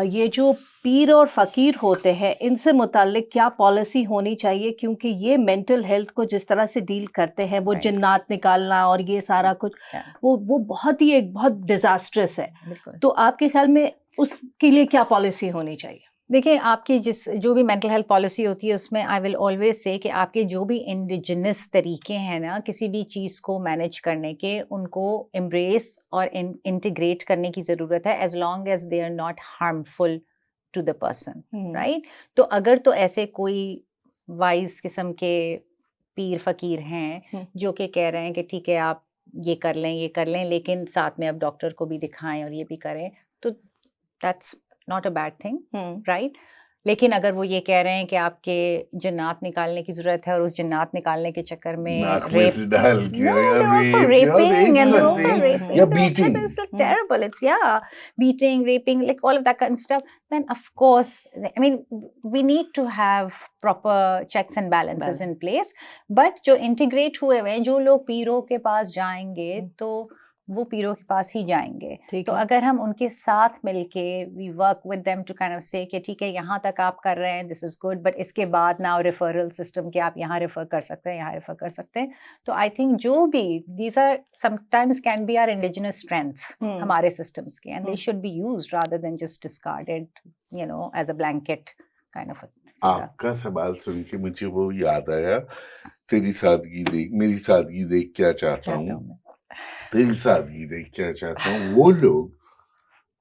ये जो पीर और फ़कीर होते हैं इनसे मुताल्लिक क्या पॉलिसी होनी चाहिए, क्योंकि ये मेंटल हेल्थ को जिस तरह से डील करते हैं, वो जिन्नात निकालना और ये सारा कुछ वो बहुत ही एक बहुत डिजास्ट्रस है. तो आपके ख्याल में उसके लिए क्या पॉलिसी होनी चाहिए? देखिए, आपकी जो भी मेंटल हेल्थ पॉलिसी होती है उसमें आई विल ऑलवेज से कि आपके जो भी इंडिजिनस तरीके हैं ना किसी भी चीज़ को मैनेज करने के, उनको एम्ब्रेस और इंटीग्रेट करने की ज़रूरत है, as long as they are not harmful to the person, right. तो अगर तो ऐसे कोई वाइज किस्म के पीर फ़कीर हैं जो कि कह रहे हैं कि ठीक है आप ये कर लें लेकिन साथ में अब डॉक्टर को भी दिखाएं और ये भी करें, तो that's not a bad thing, Hmm. right? लेकिन अगर वो ये कह रहे हैं कि आपके जन्नात निकालने की जरूरत है और उस जन्नात निकालने के चक्कर में नाक में रेप से डाल के No, या they're also rape या raping and they're rape also करते raping. या They're also- beating. It's like terrible. It's beating, raping, like all of that kind of stuff. Then of course, I mean, we need to have proper checks and balances in place. But जो integrate हुए हैं, जो लोग पीरों के पास जाएंगे, तो वो पीरों के पास ही जाएंगे. ठीक तो है. अगर हम उनके साथ मिलके we work with them to kind of say कि ठीक है यहाँ तक आप कर रहे हैं, this is good, but इसके बाद now referral system कि आप यहाँ refer कर सकते हैं, यहाँ refer कर सकते हैं. तो I think जो भी these are sometimes can be our indigenous strengths हमारे systems के, and they should be used rather than just discarded, you know, as a blanket kind of a. आपका सवाल सुन के मुझे वो याद आया, तेरी सादगी देख, मेरी सादगी देख क्या चाहता हूँ, तेरी सादगी देख क्या चाहता हूँ. वो लोग,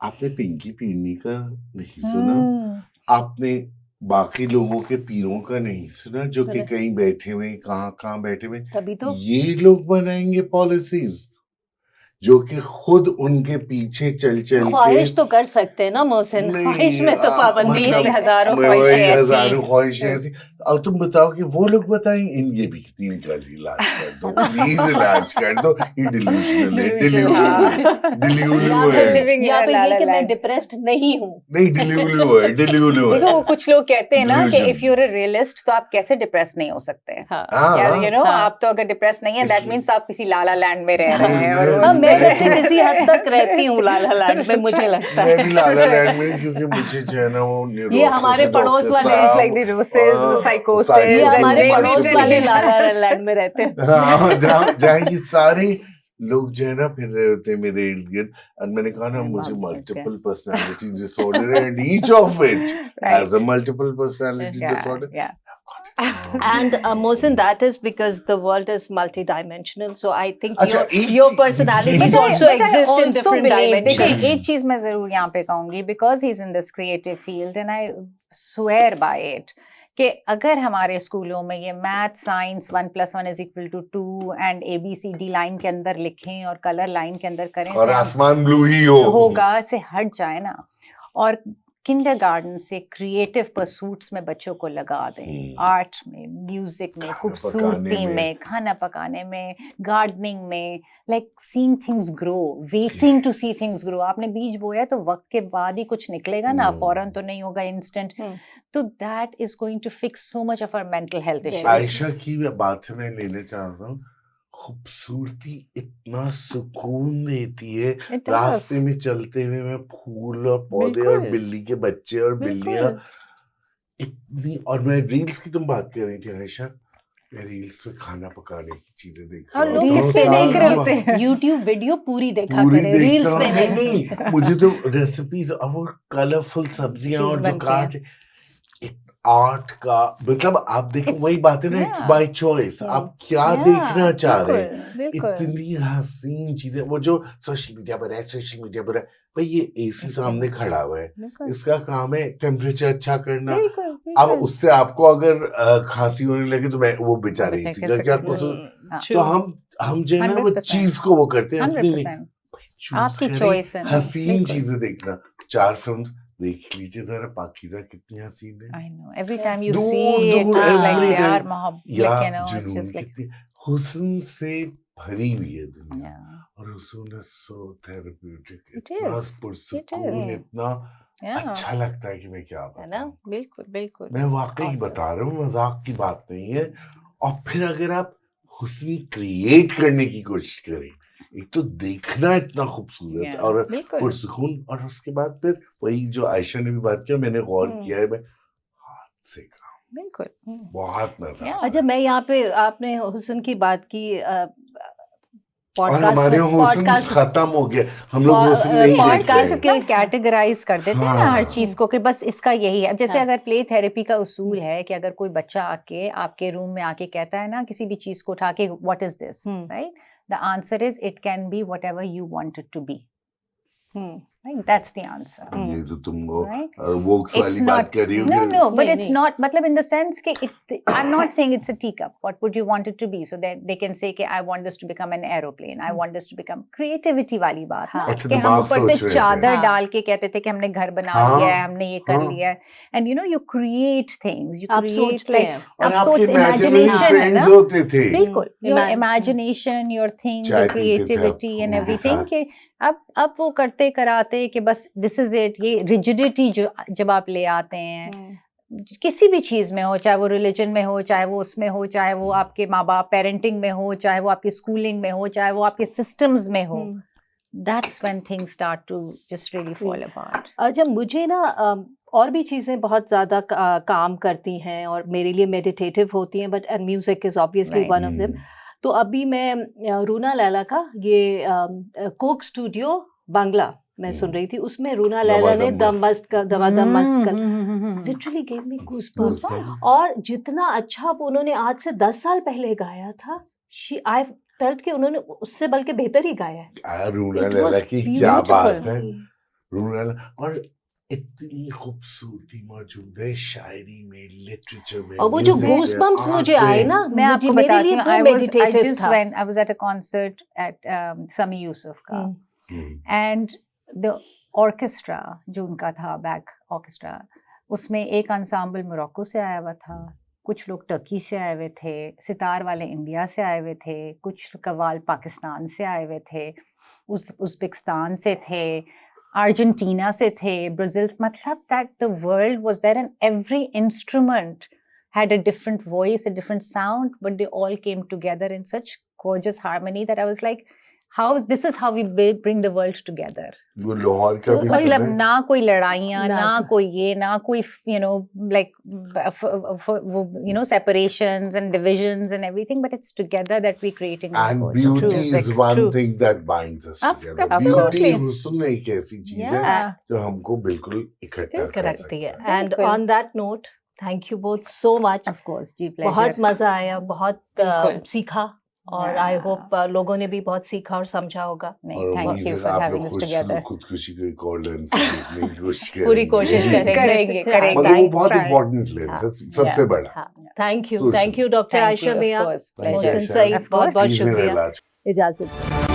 आपने पिंकी पीनी का नहीं सुना, आपने बाकी लोगों के पीरों का नहीं सुना जो कि कहीं बैठे हुए, कहाँ बैठे हुए. तभी तो ये लोग बनाएंगे पॉलिसीज जो कि खुद उनके पीछे चल चल ख्वाहिश के. तो कर सकते हैं ना मोहसिन, नहीं, ख्वाहिश में तो पाबंदी मतलब है. हजारों वही ख्वाहिशें ऐसी. हजारों ख्वाहिशें ऐसी. अब तुम बताओ कि वो लोग बताएंगे इनके भी तीन का इलाज कर दो, प्लीज इलाज कर दो. ये डिल्यूशनल है, डिल्यूलू है, यहाँ पे ये कि मैं डिप्रेस्ड नहीं हूँ. नहीं डिल्यूलू है, डिल्यूलू है. देखो वो कुछ लोग कहते हैं ना कि Delusion. if you're a realist तो आप कैसे डिप्रेस नहीं हो सकते हैं. हाँ, you know, हाँ. आप तो अगर डिप्रेस नहीं है that इसलिए- means आप किसी लाला लैंड में रह रहे हैं. और मैं- हाँ, मैं उसमें- वैसे किसी हद तक रहती हूँ लाला लैंड में, मुझे लगता मैं है. भी लाला लैंड में, क्योंकि मुझे जो है ना वो ये हमारे पड़ोस वाले It's like neurosis, psychosis, ये and हमारे then पड़ोस literally- वाले लाला लैंड में रहते हैं. हाँ, जहाँ ये सारे लोग जो है ना फिर रहे होते हैं मेरे इर्द गिर्द. और मैंने कहा ना मुझे मल्टीपल पर्सनालिटी डिसऑर्डर है, and each of which has a multiple personality disorder. yeah. And Mohsin, that is because the world is multidimensional. So I think अच्छा, your personalities also But I exist in also different believe- देखिए, dimensions. एक चीज मैं जरूर यहाँ पे कहूंगी, because he's in this creative field and I swear by it, कि अगर हमारे स्कूलों में ये math science 1+1 = 2 and ABCD line के अंदर लिखें और कलर लाइन के अंदर करें, और से हम- आसमान ब्लू ही हो. होगा से हट जाए ना, और किंडरगार्टन से क्रिएटिव परसूट्स में बच्चों को लगा दें, आर्ट में, म्यूजिक में, खूबसूरती पकाने में। में, खाना पकाने में, गार्डनिंग में, like seeing things grow, waiting to see things grow. आपने बीज बोया तो वक्त के बाद ही कुछ निकलेगा ना, फौरन तो नहीं होगा इंस्टेंट. तो that is going to fix so much of our mental health issues. Aisha की बात से मैं लेना चाहता हूँ, खूबसूरती इतना सुकून देती है. रास्ते में चलते हुए मैं फूल और पौधे और बिल्कुल। बिल्ली के बच्चे और बिल्लियां इतनी. और मैं रील्स की तुम बात कर रही थी आयशा, मैं रील्स पे खाना पकाने की चीजें देख और रहा लोग हूँ. इस पे देख रहे होते हैं. YouTube वीडियो पूरी देखा पूरी करें, देखता रील्स हूँ. पे नहीं नहीं. नहीं, मुझे तो रेसिपीज और वो कलरफुल सब्जियां चीज और जो बनती काट आर्ट का, मतलब आप देखो It's- वही बात है ना, इट्स yeah. By choice. आप क्या देखना चाह रहे हैं. बिल्कुल. इतनी हसीन चीजें, वो जो सोशल मीडिया पर है, सोशल मीडिया पर है, भाई ये एसी सामने खड़ा हुआ है, इसका काम है टेम्परेचर अच्छा करना. अब उससे आपको अगर खांसी होने लगे तो मैं वो बेचारे एसी का क्या कसूर. तो हम जो है ना वो 100% चीज को वो करते हैं अपने लिए. 100%. Choose आपकी करें, choice है ना, हसीन बिल्कुल. चीजें देखना. 4 फिल्म्स देख लीजिए जरा, पाकीज़ा कितनी हसीन है. I know. Every time you दूर- see it, दूर, it's like every प्यार time. मोहब्बत, या like, you know, it's जुनून just like, कितनी हुस्न से भरी हुई है दुनिया. yeah, और हुस्न सो थेरेप्यूटिक, It इतना is. पुरसुकून, is. इतना yeah. अच्छा लगता है कि मैं क्या है ना, बताऊं. बिल्कुल बिल्कुल. मैं वाकई Awesome. बता रहा हूँ, मजाक की बात नहीं है. और फिर अगर आप हुस्न क्रिएट करने की कोशिश करें, एक तो देखना इतना खूबसूरत Yeah, और बिल्कुल. पुरसुकून, और उसके बाद फिर वही जो आयशा ने भी बात किया, मैंने गौर किया है, मैं हाथ से काम बिल्कुल. बहुत मजा Yeah. आता है. अच्छा, मैं यहाँ पे, आपने हुस्न की बात की, और हमारे हुस्न खत्म हो गया, हम लोग हुस्न नहीं देखते पॉडकास्ट हैं. के कैटेगराइज कर देते हैं ना हाँ. हर चीज को कि बस इसका यही है. अब जैसे हाँ. अगर प्ले थेरेपी का उसूल है कि अगर कोई बच्चा आके आपके रूम में आके कहता है ना किसी भी चीज को उठा के what is this, right, the answer is it can be whatever you want it to be. Right? That's the answer. ये तो तुम वो Right? वोक्स It's वाली बात not. कर रही हो No, कि- no, but नहीं, it's नहीं. not. मतलब in the sense कि I'm not saying it's a teacup. What would you want it to be? So that they can say कि I want this to become an aeroplane. I want this to become creativity वाली बात. हाँ. ना? अच्छा, कि हम दिमाग ऊपर सोच से रहे थे। चादर हाँ. डाल के कहते थे कि हमने घर बना हाँ. लिया है, हमने ये कर हाँ. लिया है. And you know, you create things. You आप create सोचते like हैं और अब आपके सोच imaginary imagination है ना? friends होते थे। बिल्कुल your Imagine. imagination, your things, चाय your पीते थे आप creativity and उनके everything साथ। कि अब वो करते कराते कि बस this is it, ये rigidity जो जब आप ले आते हैं किसी भी चीज में हो, चाहे वो रिलीजन में हो, चाहे वो उसमें हो, चाहे वो आपके माँ बाप पेरेंटिंग में हो, चाहे वो आपकी स्कूलिंग में हो, चाहे वो आपके सिस्टम्स में हो, that's when things start to just really fall apart. अच्छा, मुझे ना और भी चीज़ें बहुत ज़्यादा काम करती हैं और मेरे लिए मेडिटेटिव होती हैं, but and music is obviously Right. One of them. तो अभी मैं रूना लैला का ये कोक स्टूडियो बांग्ला मैं सुन रही थी, उसमें रूना लैला ने दमदम कर लिटरली गेव मी गूज़बम्प्स. और जितना अच्छा वो उन्होंने आज से 10 साल पहले गाया था, आई फेल्ट कि उन्होंने उससे बल्कि बेहतर ही गाया है. रूना It लैला was की क्या बात beautiful. है, रूना लैला और इतनी खूबसूरती मौजूद है शायरी में, लिटरेचर में, और वो जो music में, गूज़बम्प्स art मुझे आए में। ना, मैं आपको मेरे बताती लिए हूँ, वो I मेडिटेटिव just था. went, I was at a concert at Sami Yusuf का, and the orchestra जो उनका था, बैक ऑर्केस्ट्रा, उसमें एक ensemble मोरक्को से आया हुआ था, कुछ लोग टर्की से आए हुए थे, सितार वाले इंडिया से आए हुए थे, कुछ कव्वाल पाकिस्तान से आए हुए थे, उज़्बेकिस्तान से थे, अर्जेंटीना से थे, ब्राज़ील. मतलब that the world was there and every instrument had a different voice, a different sound, but they all came together in such gorgeous harmony that I was like, this is how we bring the world together. वो लाहौर का भी मतलब सुना है? ना कोई लड़ाइयाँ, ना ना कोई ये, ना कोई like separations and divisions and everything, but it's together that we're creating this And gorgeous beauty music. is one True. thing that binds us together. Absolutely. Beauty, हुस्न एक ऐसी चीज है Yeah. जो हमको बिल्कुल इकट्ठा कर रखती सकती है. है. एंड बिल्कुल. On that note, thank you both so much. Of course, जी, बहुत pleasure. मजा आया, बहुत बिल्कुल. सीखा, और Yeah. आई होप लोगों ने भी बहुत सीखा और समझा होगा. नहीं, और thank उम्मीद you है for आप having लोग us together. खुदकुशी के रिकॉर्ड लेंस देखने की कोशिश करेंगे. पूरी कोशिश करेंगे. करेंगे, करेंगे. मतलब वो Thank- बहुत try. इम्पोर्टेंट लेंस है, सबसे बड़ा. Thank you Social. Doctor Thank you, Aisha of Mian. course. Thank you, Pleasure. Mohsin Aisha. Saeed, Of बहुत course. बहुत Please मेरा शुक्रिया. इलाज इजाजत.